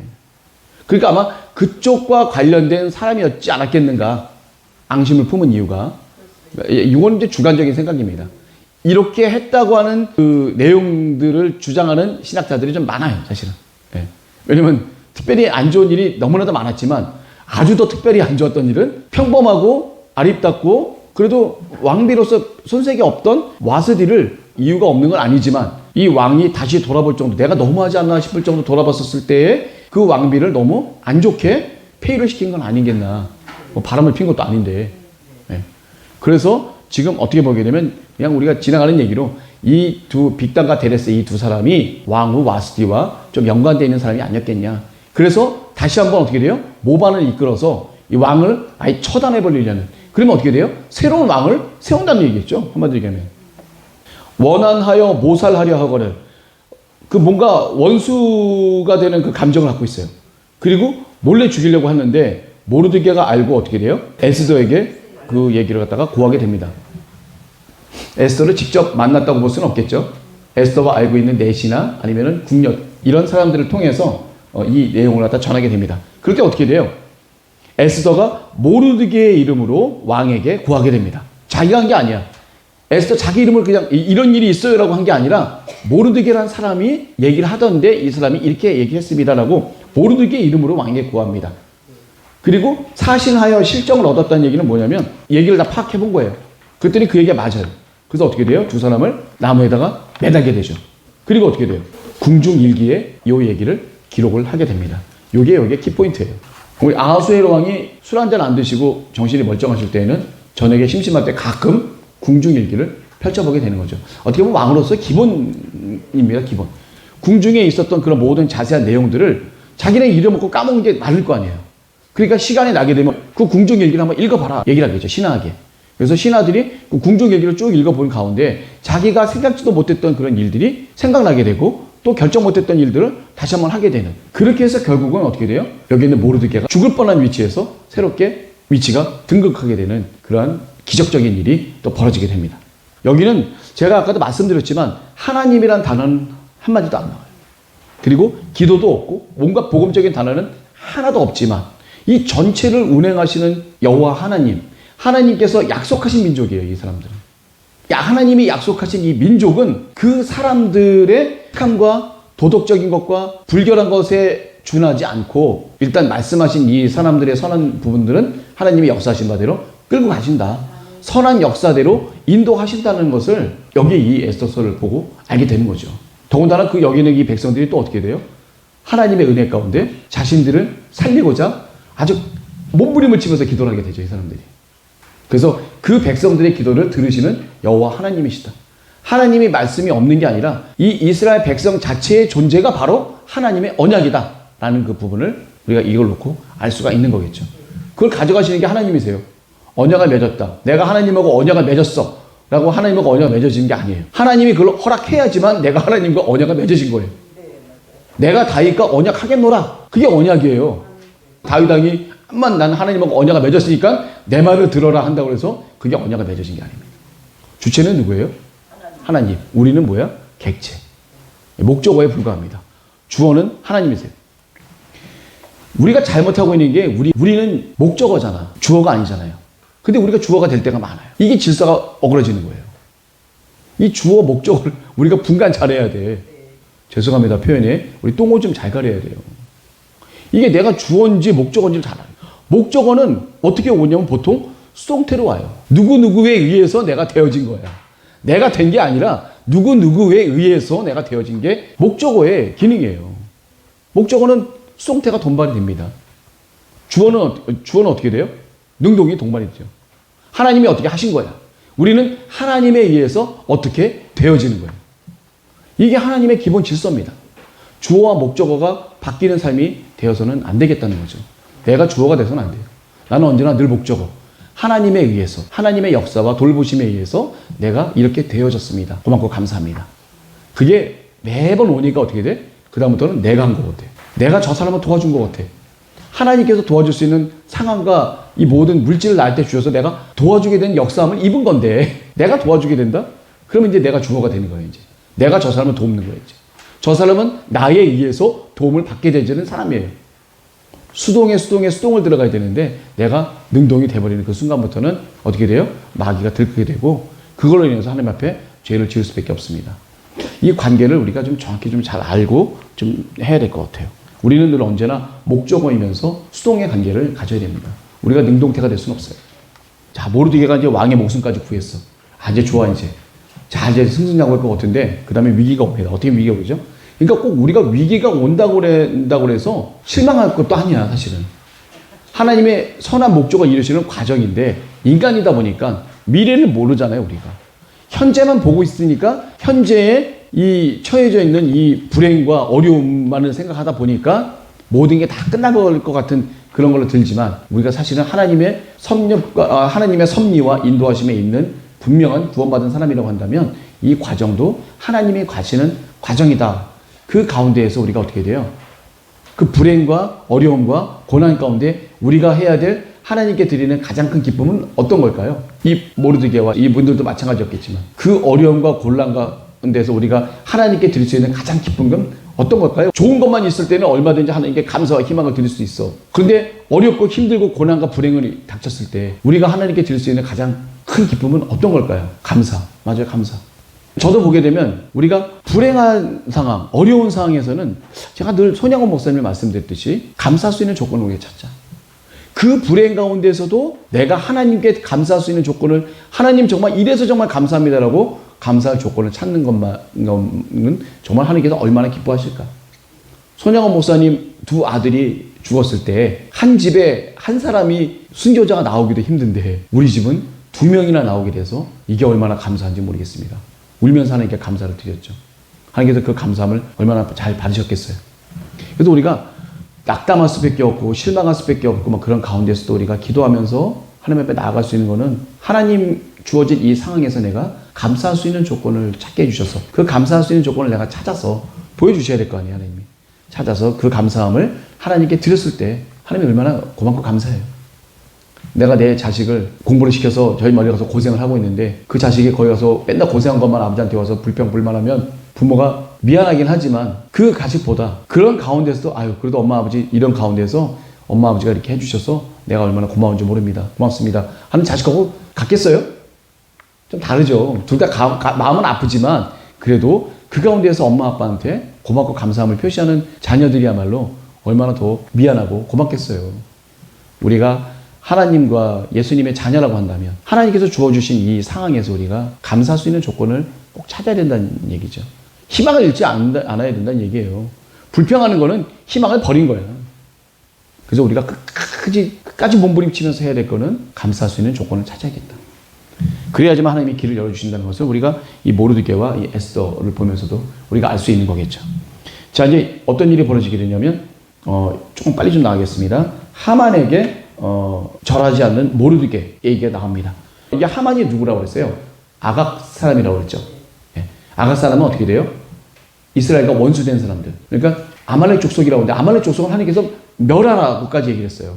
S2: 그러니까 아마 그쪽과 관련된 사람이었지 않았겠는가. 앙심을 품은 이유가. 이건 이제 주관적인 생각입니다. 이렇게 했다고 하는 그 내용들을 주장하는 신학자들이 좀 많아요, 사실은. 예. 왜냐면 특별히 안 좋은 일이 너무나도 많았지만 아주 더 특별히 안 좋았던 일은 평범하고 아립답고 그래도 왕비로서 손색이 없던 와스디를 이유가 없는 건 아니지만 이 왕이 다시 돌아볼 정도, 내가 너무하지 않나 싶을 정도 돌아봤었을 때에 그 왕비를 너무 안 좋게 폐위를 시킨 건 아니겠나. 뭐 바람을 핀 것도 아닌데. 예. 그래서 지금 어떻게 보게 되면 그냥 우리가 지나가는 얘기로 이 두 빅단과 데레스 이 두 사람이 왕후 와스디와 좀 연관되어 있는 사람이 아니었겠냐. 그래서 다시 한번 어떻게 돼요? 모반을 이끌어서 이 왕을 아예 처단해 버리려는. 그러면 어떻게 돼요? 새로운 왕을 세운다는 얘기겠죠. 한마디로 얘기하면. 원한하여 모살하려 하거늘. 그 뭔가 원수가 되는 그 감정을 갖고 있어요. 그리고 몰래 죽이려고 하는데 모르드게가 알고 어떻게 돼요? 에스더에게 그 얘기를 갖다가 고하게 됩니다. 에스더를 직접 만났다고 볼 수는 없겠죠. 에스더가 알고 있는 내시나 아니면은 궁녀 이런 사람들을 통해서 이 내용을 갖다 전하게 됩니다. 그럴 때 어떻게 돼요? 에스더가 모르드게의 이름으로 왕에게 고하게 됩니다. 자기가 한 게 아니야. 에스더 자기 이름을 그냥 이런 일이 있어요라고 한 게 아니라 모르드게라는 사람이 얘기를 하던데 이 사람이 이렇게 얘기했습니다라고 모르드게 이름으로 왕에게 고합니다. 그리고 사신하여 실정을 얻었다는 얘기는 뭐냐면 얘기를 다 파악해 본 거예요. 그랬더니 그 얘기가 맞아요. 그래서 어떻게 돼요? 두 사람을 나무에다가 매달게 되죠. 그리고 어떻게 돼요? 궁중일기에 이 얘기를 기록을 하게 됩니다. 요게 키포인트예요. 우리 아하수에로 왕이 술 한잔 안 드시고 정신이 멀쩡하실 때에는 저녁에 심심할 때 가끔 궁중일기를 펼쳐보게 되는 거죠. 어떻게 보면 왕으로서 기본입니다. 기본. 궁중에 있었던 그런 모든 자세한 내용들을 자기네 잃어먹고 까먹은 게 많을 거 아니에요. 그러니까 시간이 나게 되면 그 궁중일기를 한번 읽어봐라 얘기를 하겠죠. 신하에게. 그래서 신하들이 그 궁중일기를 쭉 읽어본 가운데 자기가 생각지도 못했던 그런 일들이 생각나게 되고 또 결정 못했던 일들을 다시 한번 하게 되는. 그렇게 해서 결국은 어떻게 돼요? 여기 있는 모르드게가 죽을 뻔한 위치에서 새롭게 위치가 등극하게 되는 그러한 기적적인 일이 또 벌어지게 됩니다. 여기는 제가 아까도 말씀드렸지만 하나님이란 단어는 한마디도 안 나와요. 그리고 기도도 없고 뭔가 복음적인 단어는 하나도 없지만 이 전체를 운행하시는 여호와 하나님, 하나님께서 약속하신 민족이에요, 이 사람들은. 하나님이 약속하신 이 민족은 그 사람들의 착함과 도덕적인 것과 불결한 것에 준하지 않고 일단 말씀하신 이 사람들의 선한 부분들은 하나님이 역사하신 바대로 끌고 가신다. 선한 역사대로 인도하신다는 것을 여기 이 에스더서를 보고 알게 되는 거죠. 더군다나 그 여기 있는 이 백성들이 또 어떻게 돼요? 하나님의 은혜 가운데 자신들을 살리고자 아주 몸부림을 치면서 기도를 하게 되죠, 이 사람들이. 그래서 그 백성들의 기도를 들으시는 여호와 하나님이시다. 하나님의 말씀이 없는 게 아니라 이 이스라엘 백성 자체의 존재가 바로 하나님의 언약이다라는 그 부분을 우리가 이걸 놓고 알 수가 있는 거겠죠. 그걸 가져가시는 게 하나님이세요. 언약을 맺었다. 내가 하나님하고 언약을 맺었어. 라고 하나님하고 언약을 맺어진 게 아니에요. 하나님이 그걸 허락해야지만 내가 하나님과 언약을 맺어진 거예요. 내가 다윗과 언약하겠노라. 그게 언약이에요. 다윗 왕이 한번 난 하나님하고 언약을 맺었으니까 내 말을 들어라 한다고 해서 그게 언약을 맺어진 게 아닙니다. 주체는 누구예요? 하나님. 우리는 뭐야? 객체. 목적어에 불과합니다. 주어는 하나님이세요. 우리가 잘못하고 있는 게 우리는 목적어잖아. 주어가 아니잖아요. 근데 우리가 주어가 될 때가 많아요. 이게 질서가 어그러지는 거예요. 이 주어 목적어를 우리가 분간 잘해야 돼. 죄송합니다. 표현에. 우리 똥을 좀 잘 가려야 돼요. 이게 내가 주어인지 목적어인지를 잘 알아요. 목적어는 어떻게 오냐면 보통 수동태로 와요. 누구누구에 의해서 내가 되어진 거야. 내가 된 게 아니라 누구누구에 의해서 내가 되어진 게 목적어의 기능이에요. 목적어는 수동태가 동반이 됩니다. 주어는 어떻게 돼요? 능동이 동반이 되죠. 하나님이 어떻게 하신 거야. 우리는 하나님에 의해서 어떻게 되어지는 거예요. 이게 하나님의 기본 질서입니다. 주어와 목적어가 바뀌는 삶이 되어서는 안 되겠다는 거죠. 내가 주어가 돼서는 안 돼요. 나는 언제나 늘 목적어. 하나님에 의해서, 하나님의 역사와 돌보심에 의해서 내가 이렇게 되어졌습니다. 고맙고 감사합니다. 그게 매번 오니까 어떻게 돼? 그 다음부터는 내가 한 것 같아. 내가 저 사람을 도와준 것 같아. 하나님께서 도와줄 수 있는 상황과 이 모든 물질을 나한테 주셔서 내가 도와주게 된 역사함을 입은 건데 내가 도와주게 된다? 그러면 이제 내가 주어가 되는 거예요. 이제 내가 저 사람을 돕는 거예요. 이제 저 사람은 나에 의해서 도움을 받게 되는 사람이에요. 수동을 들어가야 되는데 내가 능동이 돼버리는 그 순간부터는 어떻게 돼요? 마귀가 들게 되고 그걸로 인해서 하나님 앞에 죄를 지을 수밖에 없습니다. 이 관계를 우리가 좀 정확히 좀 잘 알고 좀 해야 될 것 같아요. 우리는 늘 언제나 목적어이면서 수동의 관계를 가져야 됩니다. 우리가 능동태가 될 수는 없어요. 자, 모르드게가 이제 왕의 목숨까지 구했어. 이제 좋아, 이제. 자, 이제 승승장구할 것 같은데, 그 다음에 위기가 옵니다. 어떻게 위기가 오죠? 그러니까 꼭 우리가 위기가 온다고 해서 실망할 것도 아니야, 사실은. 하나님의 선한 목적을 이루시는 과정인데, 인간이다 보니까 미래를 모르잖아요, 우리가. 현재만 보고 있으니까, 현재에 이 처해져 있는 이 불행과 어려움만을 생각하다 보니까 모든 게 다 끝나버릴 것 같은 그런 걸로 들지만 우리가 사실은 하나님의 섭리와 인도하심에 있는 분명한 구원받은 사람이라고 한다면 이 과정도 하나님이 가시는 과정이다. 그 가운데에서 우리가 어떻게 돼요? 그 불행과 어려움과 고난 가운데 우리가 해야 될 하나님께 드리는 가장 큰 기쁨은 어떤 걸까요? 이 모르드게와 이분들도 마찬가지였겠지만 그 어려움과 곤란 가운데서 우리가 하나님께 드릴 수 있는 가장 기쁜 건 어떤 걸까요? 좋은 것만 있을 때는 얼마든지 하나님께 감사와 희망을 드릴 수 있어. 그런데 어렵고 힘들고 고난과 불행을 닥쳤을 때 우리가 하나님께 드릴 수 있는 가장 큰 기쁨은 어떤 걸까요? 감사. 맞아요, 감사. 저도 보게 되면 우리가 불행한 상황, 어려운 상황에서는 제가 늘 손양원 목사님 말씀드렸듯이 감사할 수 있는 조건을 우리가 찾자. 그 불행 가운데서도 내가 하나님께 감사할 수 있는 조건을 하나님 정말 이래서 정말 감사합니다라고 감사할 조건을 찾는 것만은 정말 하나님께서 얼마나 기뻐하실까. 손양원 목사님 두 아들이 죽었을 때 한 집에 한 사람이 순교자가 나오기도 힘든데 우리 집은 2명이나 나오게 돼서 이게 얼마나 감사한지 모르겠습니다. 울면서 하나님께 감사를 드렸죠. 하나님께서 그 감사함을 얼마나 잘 받으셨겠어요. 그래서 우리가 낙담할 수밖에 없고 실망할 수밖에 없고 막 그런 가운데서도 우리가 기도하면서 하나님 앞에 나아갈 수 있는 거는 하나님 주어진 이 상황에서 내가 감사할 수 있는 조건을 찾게 해주셔서 그 감사할 수 있는 조건을 내가 찾아서 보여주셔야 될 거 아니에요. 하나님이 찾아서 그 감사함을 하나님께 드렸을 때 하나님이 얼마나 고맙고 감사해요. 내가 내 자식을 공부를 시켜서 저희 멀리 가서 고생을 하고 있는데 그 자식이 거기 가서 맨날 고생한 것만 아버지한테 와서 불평불만하면 부모가 미안하긴 하지만 그 자식보다 그런 가운데서도 아유 그래도 엄마 아버지 이런 가운데서 엄마 아버지가 이렇게 해주셔서 내가 얼마나 고마운지 모릅니다. 고맙습니다. 하는 자식하고 같겠어요? 좀 다르죠. 둘 다 마음은 아프지만 그래도 그 가운데에서 엄마 아빠한테 고맙고 감사함을 표시하는 자녀들이야말로 얼마나 더 미안하고 고맙겠어요. 우리가 하나님과 예수님의 자녀라고 한다면 하나님께서 주어주신 이 상황에서 우리가 감사할 수 있는 조건을 꼭 찾아야 된다는 얘기죠. 희망을 잃지 않아야 된다는 얘기예요. 불평하는 거는 희망을 버린 거야. 그래서 우리가 끝까지 몸부림치면서 해야 될 거는 감사할 수 있는 조건을 찾아야겠다. 그래야지만 하나님이 길을 열어주신다는 것을 우리가 이 모르드게와 이 에스더를 보면서도 우리가 알 수 있는 거겠죠. 자, 이제 어떤 일이 벌어지게 되냐면 조금 빨리 좀 나가겠습니다. 하만에게 절하지 않는 모르드게 얘기가 나옵니다. 이게 하만이 누구라고 그랬어요? 아각 사람이라고 그랬죠. 예. 아각 사람은 어떻게 돼요? 이스라엘과 원수된 사람들. 그러니까 아말렉 족속이라고 하는데 아말렉 족속은 하나님께서 멸하라고까지 얘기를 했어요.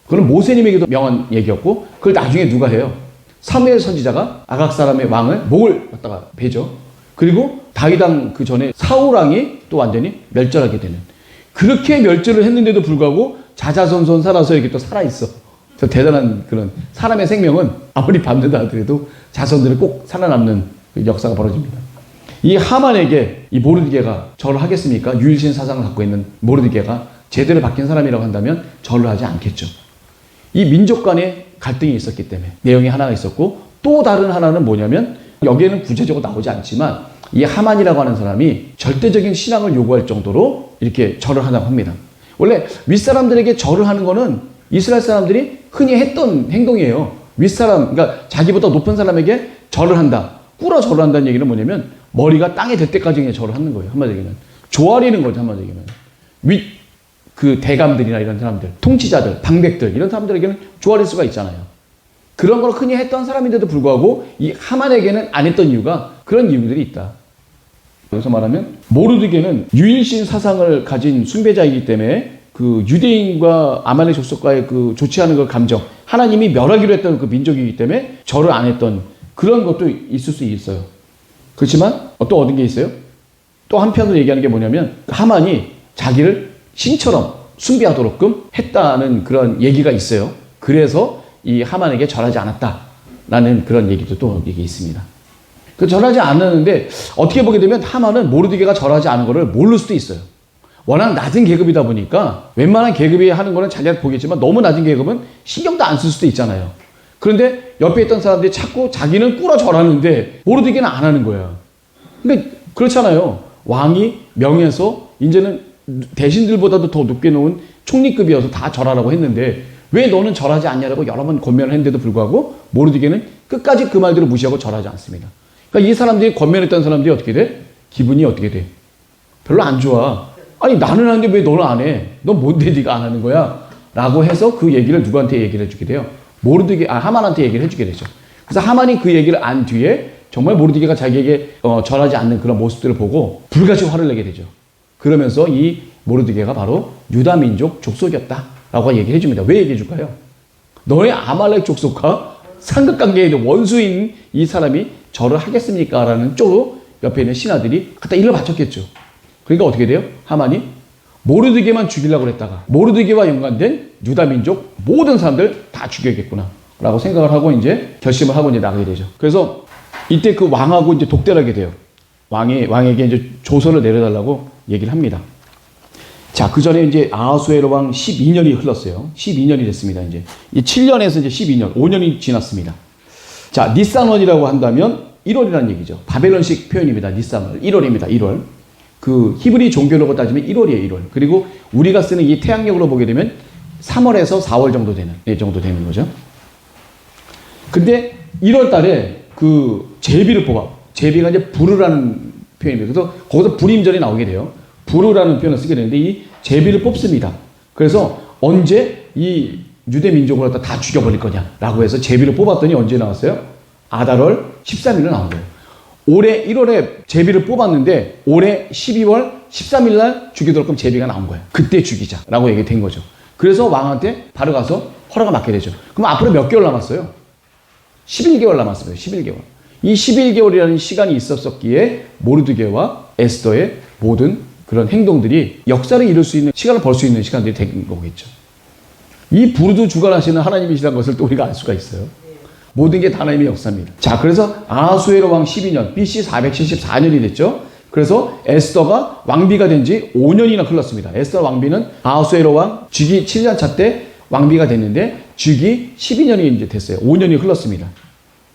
S2: 그건 모세님에게도 명한 얘기였고 그걸 나중에 누가 해요? 사무엘 선지자가 아각 사람의 왕을 목을 갖다가 베죠. 그리고 다윗왕 그 전에 사울 왕이 또 완전히 멸절하게 되는. 그렇게 멸절을 했는데도 불구하고 자자손손 살아서 이렇게 또 살아있어. 대단한 그런 사람의 생명은 아무리 밟는다 하더라도 자손들은 꼭 살아남는 그 역사가 벌어집니다. 이 하만에게 이 모르드게가 절을 하겠습니까? 유일신 사상을 갖고 있는 모르드게가 제대로 바뀐 사람이라고 한다면 절을 하지 않겠죠. 이 민족 간의 갈등이 있었기 때문에 내용이 하나가 있었고 또 다른 하나는 뭐냐면 여기에는 구체적으로 나오지 않지만 이 하만이라고 하는 사람이 절대적인 신앙을 요구할 정도로 이렇게 절을 하다고 합니다. 원래 윗사람들에게 절을 하는 거는 이스라엘 사람들이 흔히 했던 행동이에요. 윗사람, 그러니까 자기보다 높은 사람에게 절을 한다. 꿇어 절을 한다는 얘기는 뭐냐면 머리가 땅에 될 때까지 그냥 절을 하는 거예요. 한마디로 얘기하면. 조아리는 거죠. 한마디로 얘기하면. 그 대감들이나 이런 사람들, 통치자들, 방백들 이런 사람들에게는 조아릴 수가 있잖아요. 그런 걸 흔히 했던 사람인데도 불구하고 이 하만에게는 안 했던 이유가 그런 이유들이 있다. 여기서 말하면 모르드게는 유일신 사상을 가진 숭배자이기 때문에 그 유대인과 아말렉 족속과의 그 좋지 않은 그 감정, 하나님이 멸하기로 했던 그 민족이기 때문에 절을 안 했던 그런 것도 있을 수 있어요. 그렇지만 또 어떤 게 있어요? 또 한편으로 얘기하는 게 뭐냐면 하만이 자기를 신처럼 숭배하도록끔 했다는 그런 얘기가 있어요. 그래서 이 하만에게 절하지 않았다라는 그런 얘기도 또 얘기 있습니다. 그 절하지 않았는데 어떻게 보게 되면 하만은 모르드게가 절하지 않은 거를 모를 수도 있어요. 워낙 낮은 계급이다 보니까 웬만한 계급이 하는 거는 자기가 보겠지만 너무 낮은 계급은 신경도 안 쓸 수도 있잖아요. 그런데 옆에 있던 사람들이 자꾸 자기는 꿇어 절하는데 모르드게는 안 하는 거야. 근데 그렇잖아요. 왕이 명해서 이제는 대신들보다도 더 높게 놓은 총리급이어서 다 절하라고 했는데 왜 너는 절하지 않냐라고 여러 번 권면을 했는데도 불구하고 모르드게는 끝까지 그 말대로 무시하고 절하지 않습니다. 그러니까 이 사람들이 권면했던 사람들이 어떻게 돼? 기분이 어떻게 돼? 별로 안 좋아. 아니 나는 하는데 왜 너는 안 해? 넌 뭔데 네가 안 하는 거야? 라고 해서 그 얘기를 누구한테 얘기를 해주게 돼요? 하만한테 얘기를 해주게 되죠. 그래서 하만이 그 얘기를 안 뒤에 정말 모르드게가 자기에게 절하지 않는 그런 모습들을 보고 불같이 화를 내게 되죠. 그러면서 이 모르드게가 바로 유다 민족 족속이었다라고 얘기를 해줍니다. 왜 얘기해 줄까요? 너의 아말렉 족속과 삼각관계에 있는 원수인 이 사람이 절을 하겠습니까? 라는 쪽으로 옆에 있는 신하들이 갖다 일러 바쳤겠죠. 그러니까 어떻게 돼요? 하만이 모르드게만 죽이려고 했다가 모르드게와 연관된 유다 민족 모든 사람들 다 죽여야겠구나 라고 생각을 하고 이제 결심을 하고 이제 나가게 되죠. 그래서 이때 그 왕하고 이제 독대를 하게 돼요. 왕에게 이제 조서를 내려달라고 얘기를 합니다. 자, 그 전에 이제 아하수에로 왕 12년이 흘렀어요. 12년이 됐습니다. 이제 7년에서 이제 12년, 5년이 지났습니다. 자, 니산월이라고 한다면 1월이라는 얘기죠. 바벨론식 표현입니다. 니산월. 1월입니다. 1월. 그 히브리 종교로 따지면 1월이에요. 1월. 그리고 우리가 쓰는 이 태양력으로 보게 되면 3월에서 4월 정도 되는 거죠. 근데 1월 달에 그 제비를 뽑아. 제비가 이제 부르라는 표현입니다. 그래서 거기서 불임절이 나오게 돼요. 부르라는 표현을 쓰게 되는데 이 제비를 뽑습니다. 그래서 언제 이 유대 민족을 갖다 다 죽여버릴 거냐라고 해서 제비를 뽑았더니 언제 나왔어요? 아달월 13일로 나온 거예요. 올해 1월에 제비를 뽑았는데 올해 12월 13일 날 죽이도록 그럼 제비가 나온 거예요. 그때 죽이자라고 얘기된 거죠. 그래서 왕한테 바로 가서 허락을 받게 되죠. 그럼 앞으로 몇 개월 남았어요? 11개월 남았어요. 11개월. 이 11개월이라는 시간이 있었기에 모르드게와 에스더의 모든 그런 행동들이 역사를 이룰 수 있는 시간을 벌 수 있는 시간들이 된 거겠죠. 이 부르도 주관하시는 하나님이시라는 것을 또 우리가 알 수가 있어요. 모든 게 다 하나님의 역사입니다. 자, 그래서 아하수에로 왕 12년, BC 474년이 됐죠. 그래서 에스더가 왕비가 된 지 5년이나 흘렀습니다. 에스더 왕비는 아하수에로 왕 즉위 7년 차 때 왕비가 됐는데 즉위 12년이 이제 됐어요. 5년이 흘렀습니다.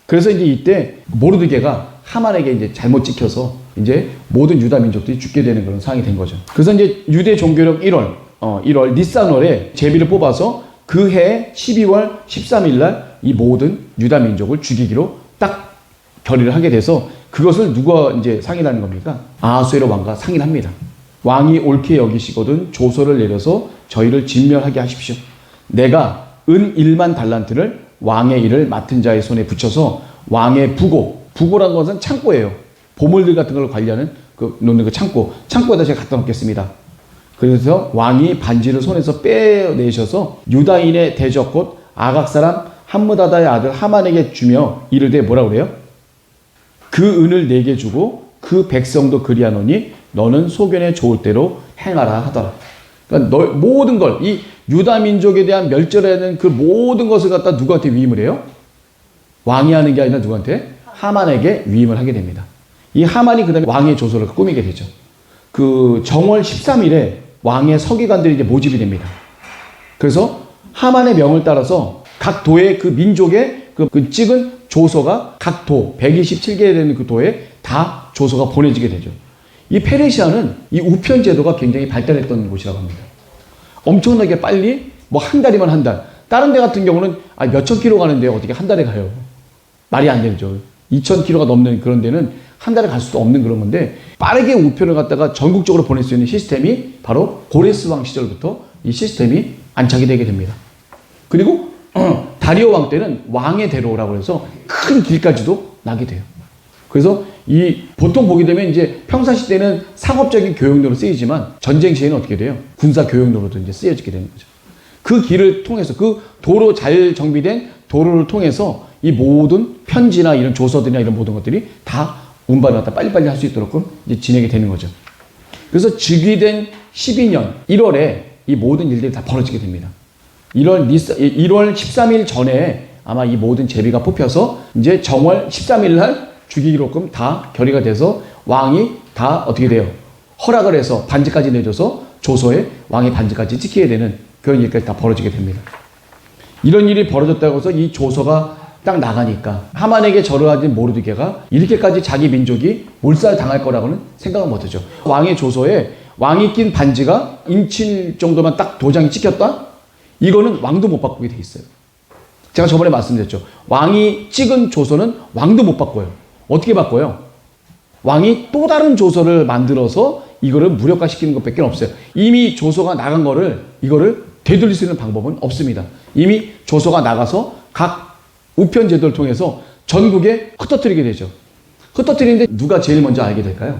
S2: 그래서 이제 이때 모르드게가 하만에게 이제 잘못 찍혀서 이제 모든 유다 민족들이 죽게 되는 그런 상황이 된 거죠. 그래서 이제 유대 종교력 1월 니산월에 제비를 뽑아서 그 해 12월 13일 날 이 모든 유다 민족을 죽이기로 딱 결의를 하게 돼서 그것을 누가 이제 상인하는 겁니까? 아하수에로 왕과 상인합니다. 왕이 옳게 여기시거든 조서를 내려서 저희를 진멸하게 하십시오. 내가 은 1만 달란트를 왕의 일을 맡은 자의 손에 붙여서 왕의 부고란 것은 창고예요. 보물들 같은 걸 관리하는 놓는 그 창고에다 제가 갖다 놓겠습니다. 그래서 왕이 반지를 손에서 빼내셔서 유다인의 대적 곧 아각 사람 함므다다의 아들 하만에게 주며 이르되 뭐라고 그래요? 그 은을 내게 주고 그 백성도 그리하노니 너는 소견에 좋을 대로 행하라 하더라. 그러니까 모든 걸, 이 유다 민족에 대한 멸절하는 그 모든 것을 갖다 누구한테 위임을 해요? 왕이 하는 게 아니라 누구한테? 하만에게 위임을 하게 됩니다. 이 하만이 그 다음에 왕의 조서를 꾸미게 되죠. 그 정월 13일에 왕의 서기관들이 이제 모집이 됩니다. 그래서 하만의 명을 따라서 각 도의 그 민족의 그 찍은 조서가 각 도, 127개 되는 그 도에 다 조서가 보내지게 되죠. 이 페르시아는 이 우편 제도가 굉장히 발달했던 곳이라고 합니다. 엄청나게 빨리 뭐 한 달이면 한 달. 다른 데 같은 경우는 몇천 킬로 가는데 어떻게 한 달에 가요? 말이 안 되죠. 2천 킬로가 넘는 그런 데는 한 달에 갈 수도 없는 그런 건데 빠르게 우편을 갖다가 전국적으로 보낼 수 있는 시스템이 바로 고레스 왕 시절부터 이 시스템이 안착이 되게 됩니다. 그리고 다리오 왕 때는 왕의 대로라고 해서 큰 길까지도 나게 돼요. 그래서 이 보통 보게 되면 이제 평상시 때는 상업적인 교역로로 쓰이지만 전쟁 시에는 어떻게 돼요? 군사 교역로로도 이제 쓰여지게 되는 거죠. 그 길을 통해서 그 도로 잘 정비된 도로를 통해서 이 모든 편지나 이런 조서들이나 이런 모든 것들이 다 운반을 갖다 빨리빨리 할 수 있도록 이제 진행이 되는 거죠. 그래서 즉위된 12년 1월에 이 모든 일들이 다 벌어지게 됩니다. 1월 13일 전에 아마 이 모든 제비가 뽑혀서 이제 정월 13일 날 죽이기로끔 다 결의가 돼서 왕이 다 어떻게 돼요? 허락을 해서 반지까지 내줘서 조서에 왕이 반지까지 찍히게 되는 그런 일까지 다 벌어지게 됩니다. 이런 일이 벌어졌다고 해서 이 조서가 딱 나가니까 하만에게 절하진 모르드게가 이렇게까지 자기 민족이 몰살당할 거라고는 생각은 못하죠. 왕의 조서에 왕이 낀 반지가 인치 정도만 딱 도장이 찍혔다? 이거는 왕도 못 바꾸게 돼 있어요. 제가 저번에 말씀드렸죠. 왕이 찍은 조서는 왕도 못 바꿔요. 어떻게 바꿔요? 왕이 또 다른 조서를 만들어서 이거를 무력화시키는 것밖에 없어요. 이미 조서가 나간 거를 이거를 되돌릴 수 있는 방법은 없습니다. 이미 조서가 나가서 각 우편 제도를 통해서 전국에 흩어뜨리게 되죠. 흩어뜨리는데 누가 제일 먼저 알게 될까요?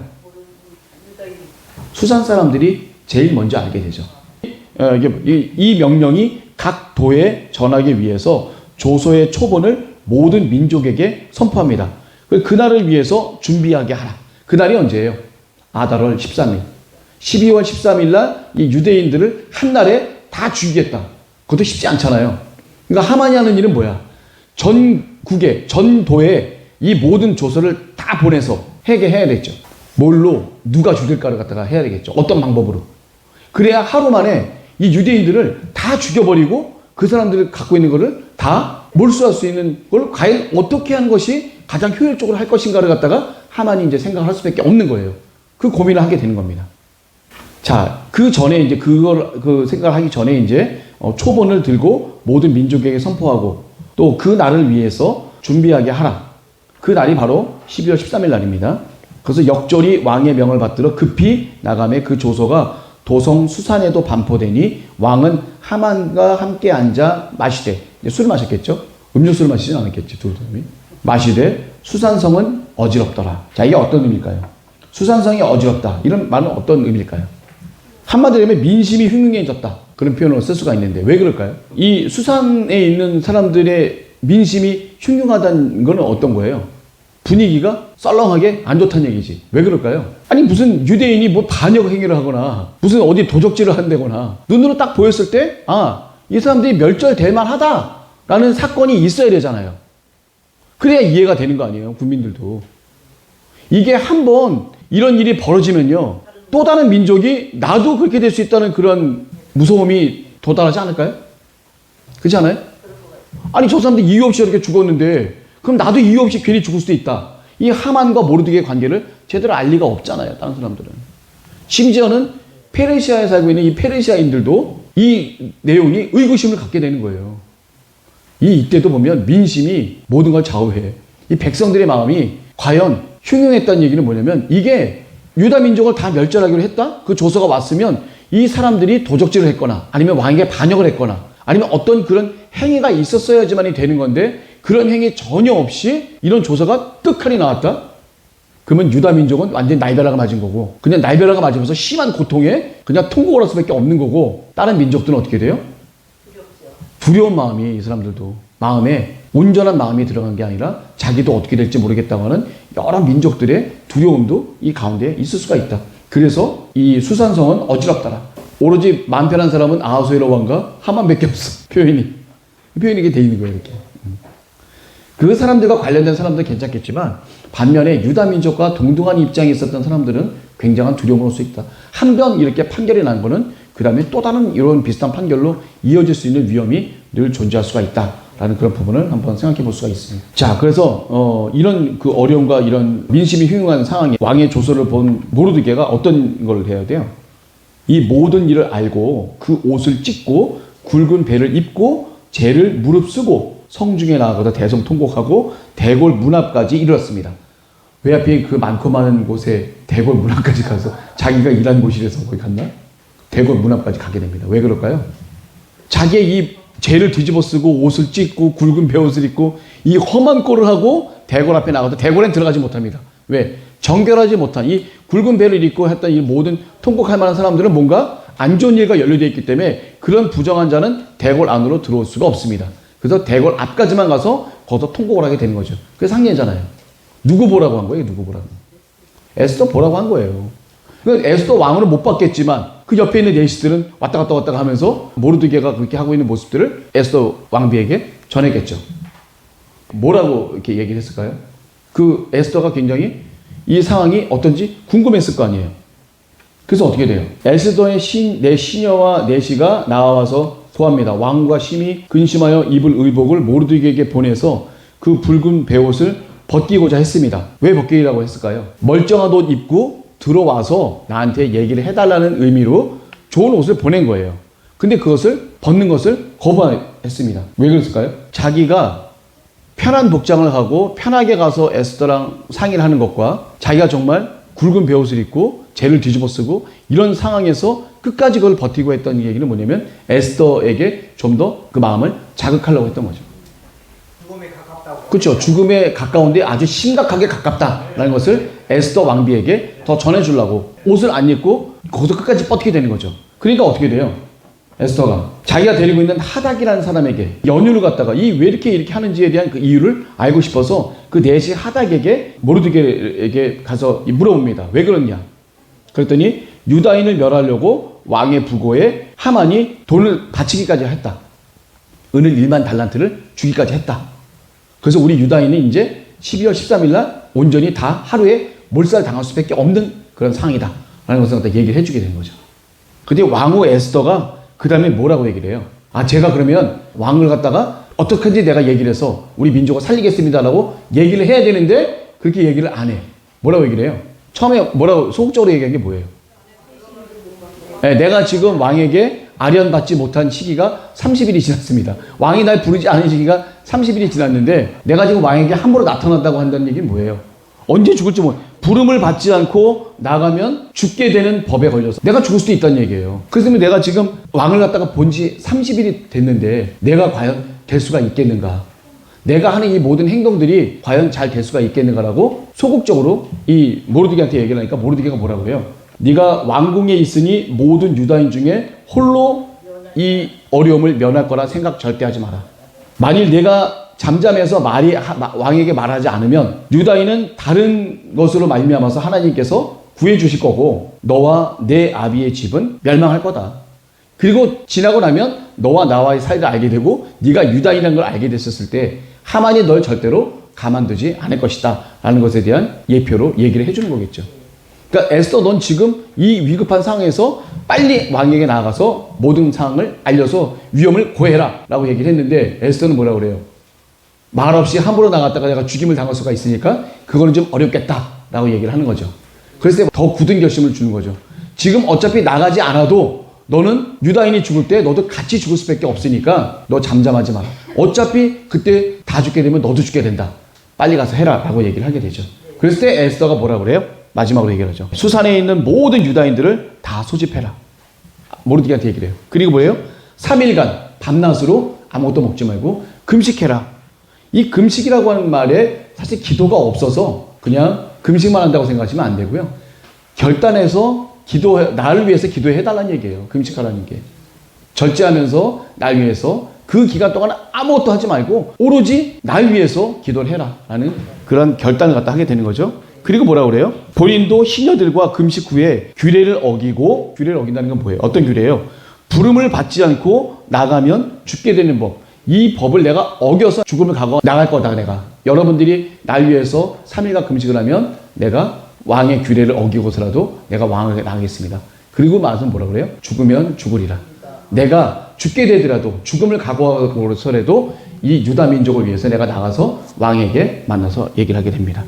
S2: 수산 사람들이 제일 먼저 알게 되죠. 이 명령이 각 도에 전하기 위해서 조서의 초본을 모든 민족에게 선포합니다. 그날을 위해서 준비하게 하라. 그날이 언제예요? 아달월 13일. 12월 13일 날 이 유대인들을 한날에 다 죽이겠다. 그것도 쉽지 않잖아요. 그러니까 하만이 하는 일은 뭐야? 전국에, 전도에 이 모든 조서를 다 보내서 해야 되겠죠. 뭘로? 누가 죽일까를 갖다가 해야 되겠죠. 어떤 방법으로? 그래야 하루 만에 이 유대인들을 다 죽여버리고 그 사람들이 갖고 있는 거를 다 몰수할 수 있는 걸 과연 어떻게 하는 것이 가장 효율적으로 할 것인가를 갖다가 하만이 이제 생각할 수밖에 없는 거예요. 그 고민을 하게 되는 겁니다. 자, 그 전에 이제 그 생각을 하기 전에 이제 초본을 들고 모든 민족에게 선포하고 또 그 날을 위해서 준비하게 하라. 그 날이 바로 12월 13일 날입니다. 그래서 역절이 왕의 명을 받들어 급히 나가매 그 조서가 도성 수산에도 반포되니 왕은 하만과 함께 앉아 마시되, 술을 마셨겠죠? 음료수를 마시진 않았겠죠, 두 사람이. 마시되 수산성은 어지럽더라. 자, 이게 어떤 의미일까요? 수산성이 어지럽다. 이런 말은 어떤 의미일까요? 한마디로 하면 민심이 흉흉해졌다. 그런 표현으로 쓸 수가 있는데 왜 그럴까요? 이 수산에 있는 사람들의 민심이 흉흉하다는 건 어떤 거예요? 분위기가 썰렁하게 안 좋다는 얘기지. 왜 그럴까요? 아니 무슨 유대인이 뭐 반역 행위를 하거나 무슨 어디 도적질을 한다거나 눈으로 딱 보였을 때 이 사람들이 멸절될 만하다라는 사건이 있어야 되잖아요. 그래야 이해가 되는 거 아니에요, 국민들도. 이게 한번 이런 일이 벌어지면요, 또 다른 민족이 나도 그렇게 될 수 있다는 그런 무서움이 도달하지 않을까요? 그렇지 않아요? 아니, 저 사람들 이유 없이 이렇게 죽었는데 그럼 나도 이유 없이 괜히 죽을 수도 있다. 이 하만과 모르드게의 관계를 제대로 알 리가 없잖아요, 다른 사람들은. 심지어는 페르시아에 살고 있는 이 페르시아인들도 이 내용이 의구심을 갖게 되는 거예요. 이때도 보면 민심이 모든 걸 좌우해. 이 백성들의 마음이 과연 흉흉했다는 얘기는 뭐냐면, 이게 유다 민족을 다 멸절하기로 했다? 그 조서가 왔으면 이 사람들이 도적질을 했거나 아니면 왕에게 반역을 했거나 아니면 어떤 그런 행위가 있었어야지만이 되는 건데, 그런 행위 전혀 없이 이런 조서가 떡하니 나왔다? 그러면 유다 민족은 완전히 날벼락을 맞은 거고, 그냥 날벼락을 맞으면서 심한 고통에 그냥 통곡을 할 수밖에 없는 거고, 다른 민족들은 어떻게 돼요? 두려운 마음이, 이 사람들도 마음에 온전한 마음이 들어간 게 아니라 자기도 어떻게 될지 모르겠다고 하는 여러 민족들의 두려움도 이 가운데 있을 수가 있다. 그래서 이 수산성은 어지럽더라. 오로지 마음 편한 사람은 아하수에로 왕과 하만밖에 없어. 표현이 이렇게 돼 있는 거예요, 이렇게. 그 사람들과 관련된 사람들은 괜찮겠지만, 반면에 유다 민족과 동등한 입장에 있었던 사람들은 굉장한 두려움을 올 수 있다. 한 번 이렇게 판결이 난 거는 그 다음에 또 다른 이런 비슷한 판결로 이어질 수 있는 위험이 늘 존재할 수가 있다라는 그런 부분을 한번 생각해 볼 수가 있습니다. 자, 그래서 이런 그 어려움과 이런 민심이 흉흉한 상황에 왕의 조서를 본 모르드게가 어떤 걸 해야 돼요? 이 모든 일을 알고 그 옷을 찢고 굵은 배를 입고 죄를 무릅쓰고 성중에 나아가서 대성통곡하고 대궐 문 앞까지 이르렀습니다. 왜 하필 그 많고 많은 곳에 대궐 문 앞까지 가서 자기가 일한 곳이라서 거기 갔나? 대궐 문 앞까지 가게 됩니다. 왜 그럴까요? 자기의 이 죄를 뒤집어 쓰고 옷을 찢고 굵은 배옷을 입고 이 험한 꼴을 하고 대궐 앞에 나가도 대궐엔 들어가지 못합니다. 왜? 정결하지 못한 이 굵은 배를 입고 했던 이 모든 통곡할 만한 사람들은 뭔가 안 좋은 일과 연루되어 있기 때문에 그런 부정한 자는 대궐 안으로 들어올 수가 없습니다. 그래서 대궐 앞까지만 가서 거기서 통곡을 하게 되는 거죠. 그게 상례잖아요. 누구 보라고 한 거예요? 누구 보라고? 에스더 보라고 한 거예요. 에스더 왕으로 못 받겠지만 그 옆에 있는 내시들은 왔다 갔다 하면서 모르드게가 그렇게 하고 있는 모습들을 에스더 왕비에게 전했겠죠. 뭐라고 이렇게 얘기를 했을까요? 그 에스더가 굉장히 이 상황이 어떤지 궁금했을 거 아니에요. 그래서 어떻게 돼요? 에스더의 내 시녀와 내시가 나와서 소합니다. 왕과 심히 근심하여 입을 의복을 모르드게에게 보내서 그 붉은 베옷을 벗기고자 했습니다. 왜 벗기라고 했을까요? 멀쩡한 옷 입고 들어와서 나한테 얘기를 해달라는 의미로 좋은 옷을 보낸 거예요. 근데 그것을 벗는 것을 거부했습니다. 왜 그랬을까요? 자기가 편한 복장을 하고 편하게 가서 에스더랑 상의를 하는 것과 자기가 정말 굵은 베옷을 입고 죄를 뒤집어 쓰고 이런 상황에서 끝까지 그걸 버티고 했던 얘기는 뭐냐면 에스더에게 좀 더 그 마음을 자극하려고 했던 거죠.
S3: 죽음에 가깝다고.
S2: 그렇죠. 죽음에 가까운데 아주 심각하게 가깝다라는 것을 에스더 왕비에게 더 전해주려고 옷을 안 입고 거기서 끝까지 버티게 되는 거죠. 그러니까 어떻게 돼요? 에스더가 자기가 데리고 있는 하닥이라는 사람에게 연유를 갖다가 왜 이렇게 하는지에 대한 그 이유를 알고 싶어서 그 내시 하닥에게 모르드게에게 가서 물어봅니다. 왜 그러냐? 그랬더니 유다인을 멸하려고 왕의 부고에 하만이 돈을 바치기까지 했다. 은을 1만 달란트를 주기까지 했다. 그래서 우리 유다인은 이제 12월 13일 날 온전히 다 하루에 몰살 당할 수밖에 없는 그런 상황이다. 라는 것을 갖다 얘기를 해주게 된 거죠. 근데 왕후 에스더가 그 다음에 뭐라고 얘기를 해요? 제가 그러면 왕을 갖다가 어떻게든지 내가 얘기를 해서 우리 민족을 살리겠습니다라고 얘기를 해야 되는데 그렇게 얘기를 안 해. 뭐라고 얘기를 해요? 처음에 뭐라고 소극적으로 얘기한 게 뭐예요? 내가 지금 왕에게 아련받지 못한 시기가 30일이 지났습니다. 왕이 날 부르지 않은 시기가 30일이 지났는데 내가 지금 왕에게 함부로 나타났다고 한다는 얘기는 뭐예요? 언제 죽을지 부름을 받지 않고 나가면 죽게 되는 법에 걸려서 내가 죽을 수도 있다는 얘기예요. 그래서 내가 지금 왕을 갖다가 본 지 30일이 됐는데 내가 과연 될 수가 있겠는가? 내가 하는 이 모든 행동들이 과연 잘 될 수가 있겠는가라고 소극적으로 이 모르드게한테 얘기를 하니까 모르드게가 뭐라고 해요? 네가 왕궁에 있으니 모든 유다인 중에 홀로 이 어려움을 면할 거라 생각 절대 하지 마라. 만일 내가 잠잠해서 왕에게 말하지 않으면 유다인은 다른 것으로 말미암아서 하나님께서 구해 주실 거고 너와 내 아비의 집은 멸망할 거다. 그리고 지나고 나면 너와 나와의 사이를 알게 되고 네가 유다인이라는 걸 알게 됐었을 때 하만이 널 절대로 가만두지 않을 것이다 라는 것에 대한 예표로 얘기를 해주는 거겠죠. 그러니까 에스더, 넌 지금 이 위급한 상황에서 빨리 왕에게 나아가서 모든 상황을 알려서 위험을 고해라 라고 얘기를 했는데, 에스더는 뭐라고 그래요? 말 없이 함부로 나갔다가 내가 죽임을 당할 수가 있으니까 그거는 좀 어렵겠다 라고 얘기를 하는 거죠. 그래서 더 굳은 결심을 주는 거죠. 지금 어차피 나가지 않아도 너는 유다인이 죽을 때 너도 같이 죽을 수밖에 없으니까 너 잠잠하지 마라. 어차피 그때 다 죽게 되면 너도 죽게 된다. 빨리 가서 해라 라고 얘기를 하게 되죠. 그랬을 때 에스더가 뭐라 그래요? 마지막으로 얘기를 하죠. 수산에 있는 모든 유다인들을 다 소집해라. 모르드게한테 얘기를 해요. 그리고 뭐예요? 3일간 밤낮으로 아무것도 먹지 말고 금식해라. 이 금식이라고 하는 말에 사실 기도가 없어서 그냥 금식만 한다고 생각하시면 안 되고요. 결단해서 나를 위해서 기도해달라는 얘기예요. 금식하라는 게. 절제하면서 날 위해서 그 기간 동안 아무것도 하지 말고 오로지 날 위해서 기도를 해라 라는 그런 결단을 갖다 하게 되는 거죠. 그리고 뭐라고 그래요? 본인도 시녀들과 금식 후에 규례를 어기고, 규례를 어긴다는 건 뭐예요? 어떤 규례예요? 부름을 받지 않고 나가면 죽게 되는 법. 이 법을 내가 어겨서 죽음을 가고 나갈 거다. 내가 여러분들이 날 위해서 3일간 금식을 하면 내가 왕의 규례를 어기고서라도 내가 왕에게 나가겠습니다. 그리고 말은 뭐라고 그래요? 죽으면 죽으리라. 내가 죽게 되더라도 죽음을 각오하고서라도 이 유다 민족을 위해서 내가 나가서 왕에게 만나서 얘기를 하게 됩니다.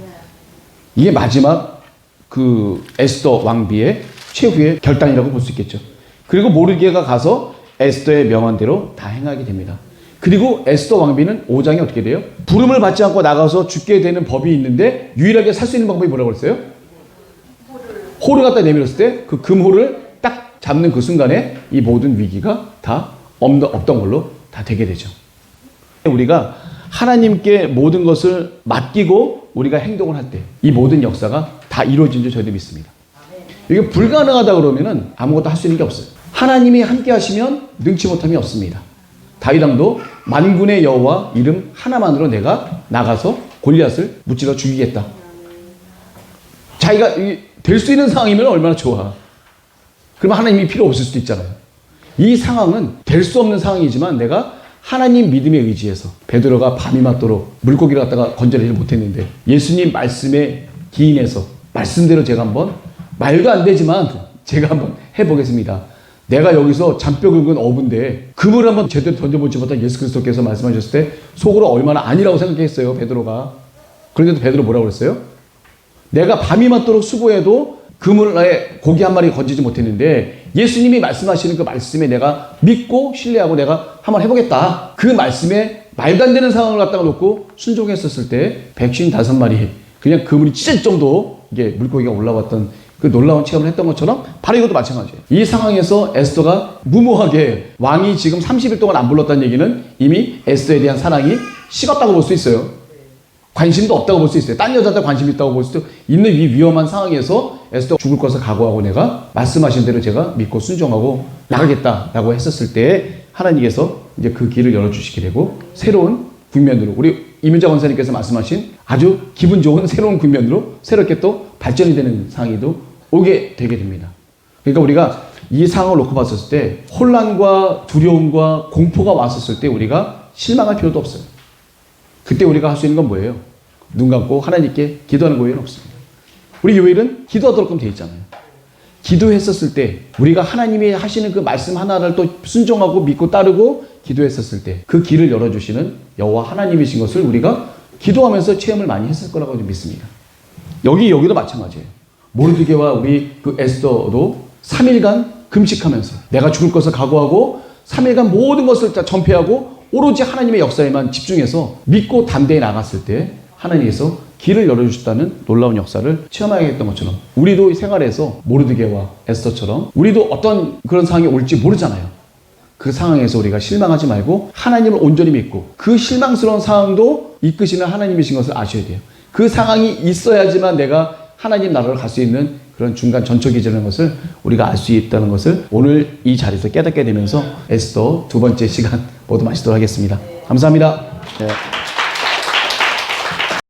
S2: 이게 마지막 그 에스더 왕비의 최후의 결단이라고 볼 수 있겠죠. 그리고 모르드게가 가서 에스더의 명한대로 다 행하게 됩니다. 그리고 에스더 왕비는 5장에 어떻게 돼요? 부름을 받지 않고 나가서 죽게 되는 법이 있는데 유일하게 살 수 있는 방법이 뭐라고 그랬어요? 호를 갖다 내밀었을 때 그 금호를 딱 잡는 그 순간에 이 모든 위기가 다 없던 걸로 다 되게 되죠. 우리가 하나님께 모든 것을 맡기고 우리가 행동을 할 때 이 모든 역사가 다 이루어진 줄 저희도 믿습니다. 이게 불가능하다 그러면은 아무것도 할 수 있는 게 없어요. 하나님이 함께 하시면 능치 못함이 없습니다. 다윗 왕도 만군의 여호와 이름 하나만으로 내가 나가서 골리앗을 무찔러 죽이겠다. 자기가 될 수 있는 상황이면 얼마나 좋아. 그러면 하나님이 필요 없을 수도 있잖아요. 이 상황은 될 수 없는 상황이지만 내가 하나님 믿음에 의지해서 베드로가 밤이 맞도록 물고기를 갖다가 건져내지 못했는데 예수님 말씀에 기인해서 말씀대로 제가 한번 말도 안 되지만 제가 한번 해보겠습니다. 내가 여기서 잔뼈 긁은 어부인데 금을 한번 제대로 던져보지 못한 예수 그리스도께서 말씀하셨을 때 속으로 얼마나 아니라고 생각했어요. 베드로가. 그런데도 베드로 뭐라고 그랬어요? 내가 밤이 맞도록 수고해도 그물에 고기 한 마리 건지지 못했는데 예수님이 말씀하시는 그 말씀에 내가 믿고 신뢰하고 내가 한번 해보겠다. 그 말씀에 말도 안 되는 상황을 갖다가 놓고 순종했었을 때 155마리 그냥 그물이 찢어질 정도 이게 물고기가 올라왔던 그 놀라운 체험을 했던 것처럼 바로 이것도 마찬가지예요. 이 상황에서 에스더가 무모하게 왕이 지금 30일 동안 안 불렀다는 얘기는 이미 에스더에 대한 사랑이 식었다고 볼 수 있어요. 관심도 없다고 볼 수 있어요. 딴 여자한테 관심이 있다고 볼 수도 있는 이 위험한 상황에서 에스더 죽을 것을 각오하고 내가 말씀하신 대로 제가 믿고 순종하고 나가겠다라고 했었을 때 하나님께서 이제 그 길을 열어주시게 되고 새로운 국면으로 우리 이민자 권사님께서 말씀하신 아주 기분 좋은 새로운 국면으로 새롭게 또 발전이 되는 상황이 또 오게 되게 됩니다. 그러니까 우리가 이 상황을 놓고 봤었을 때 혼란과 두려움과 공포가 왔었을 때 우리가 실망할 필요도 없어요. 그때 우리가 할 수 있는 건 뭐예요? 눈 감고 하나님께 기도하는 거 외에는 없습니다. 우리 교회는 기도하도록 되어 있잖아요. 기도했었을 때 우리가 하나님이 하시는 그 말씀 하나를 또 순종하고 믿고 따르고 기도했었을 때 그 길을 열어주시는 여호와 하나님이신 것을 우리가 기도하면서 체험을 많이 했을 거라고 믿습니다. 여기도 마찬가지예요. 모르드게와 우리 그 에스더도 3일간 금식하면서 내가 죽을 것을 각오하고 3일간 모든 것을 다 전폐하고 오로지 하나님의 역사에만 집중해서 믿고 담대히 나갔을 때 하나님께서 길을 열어주셨다는 놀라운 역사를 체험하게 했던 것처럼 우리도 생활에서 모르드게와 에스더처럼 우리도 어떤 그런 상황이 올지 모르잖아요. 그 상황에서 우리가 실망하지 말고 하나님을 온전히 믿고 그 실망스러운 상황도 이끄시는 하나님이신 것을 아셔야 돼요. 그 상황이 있어야지만 내가 하나님 나라로 갈 수 있는 그런 중간 전초기제라는 것을 우리가 알 수 있다는 것을 오늘 이 자리에서 깨닫게 되면서 에스더 두 번째 시간 모두 마치도록 하겠습니다. 감사합니다. 네.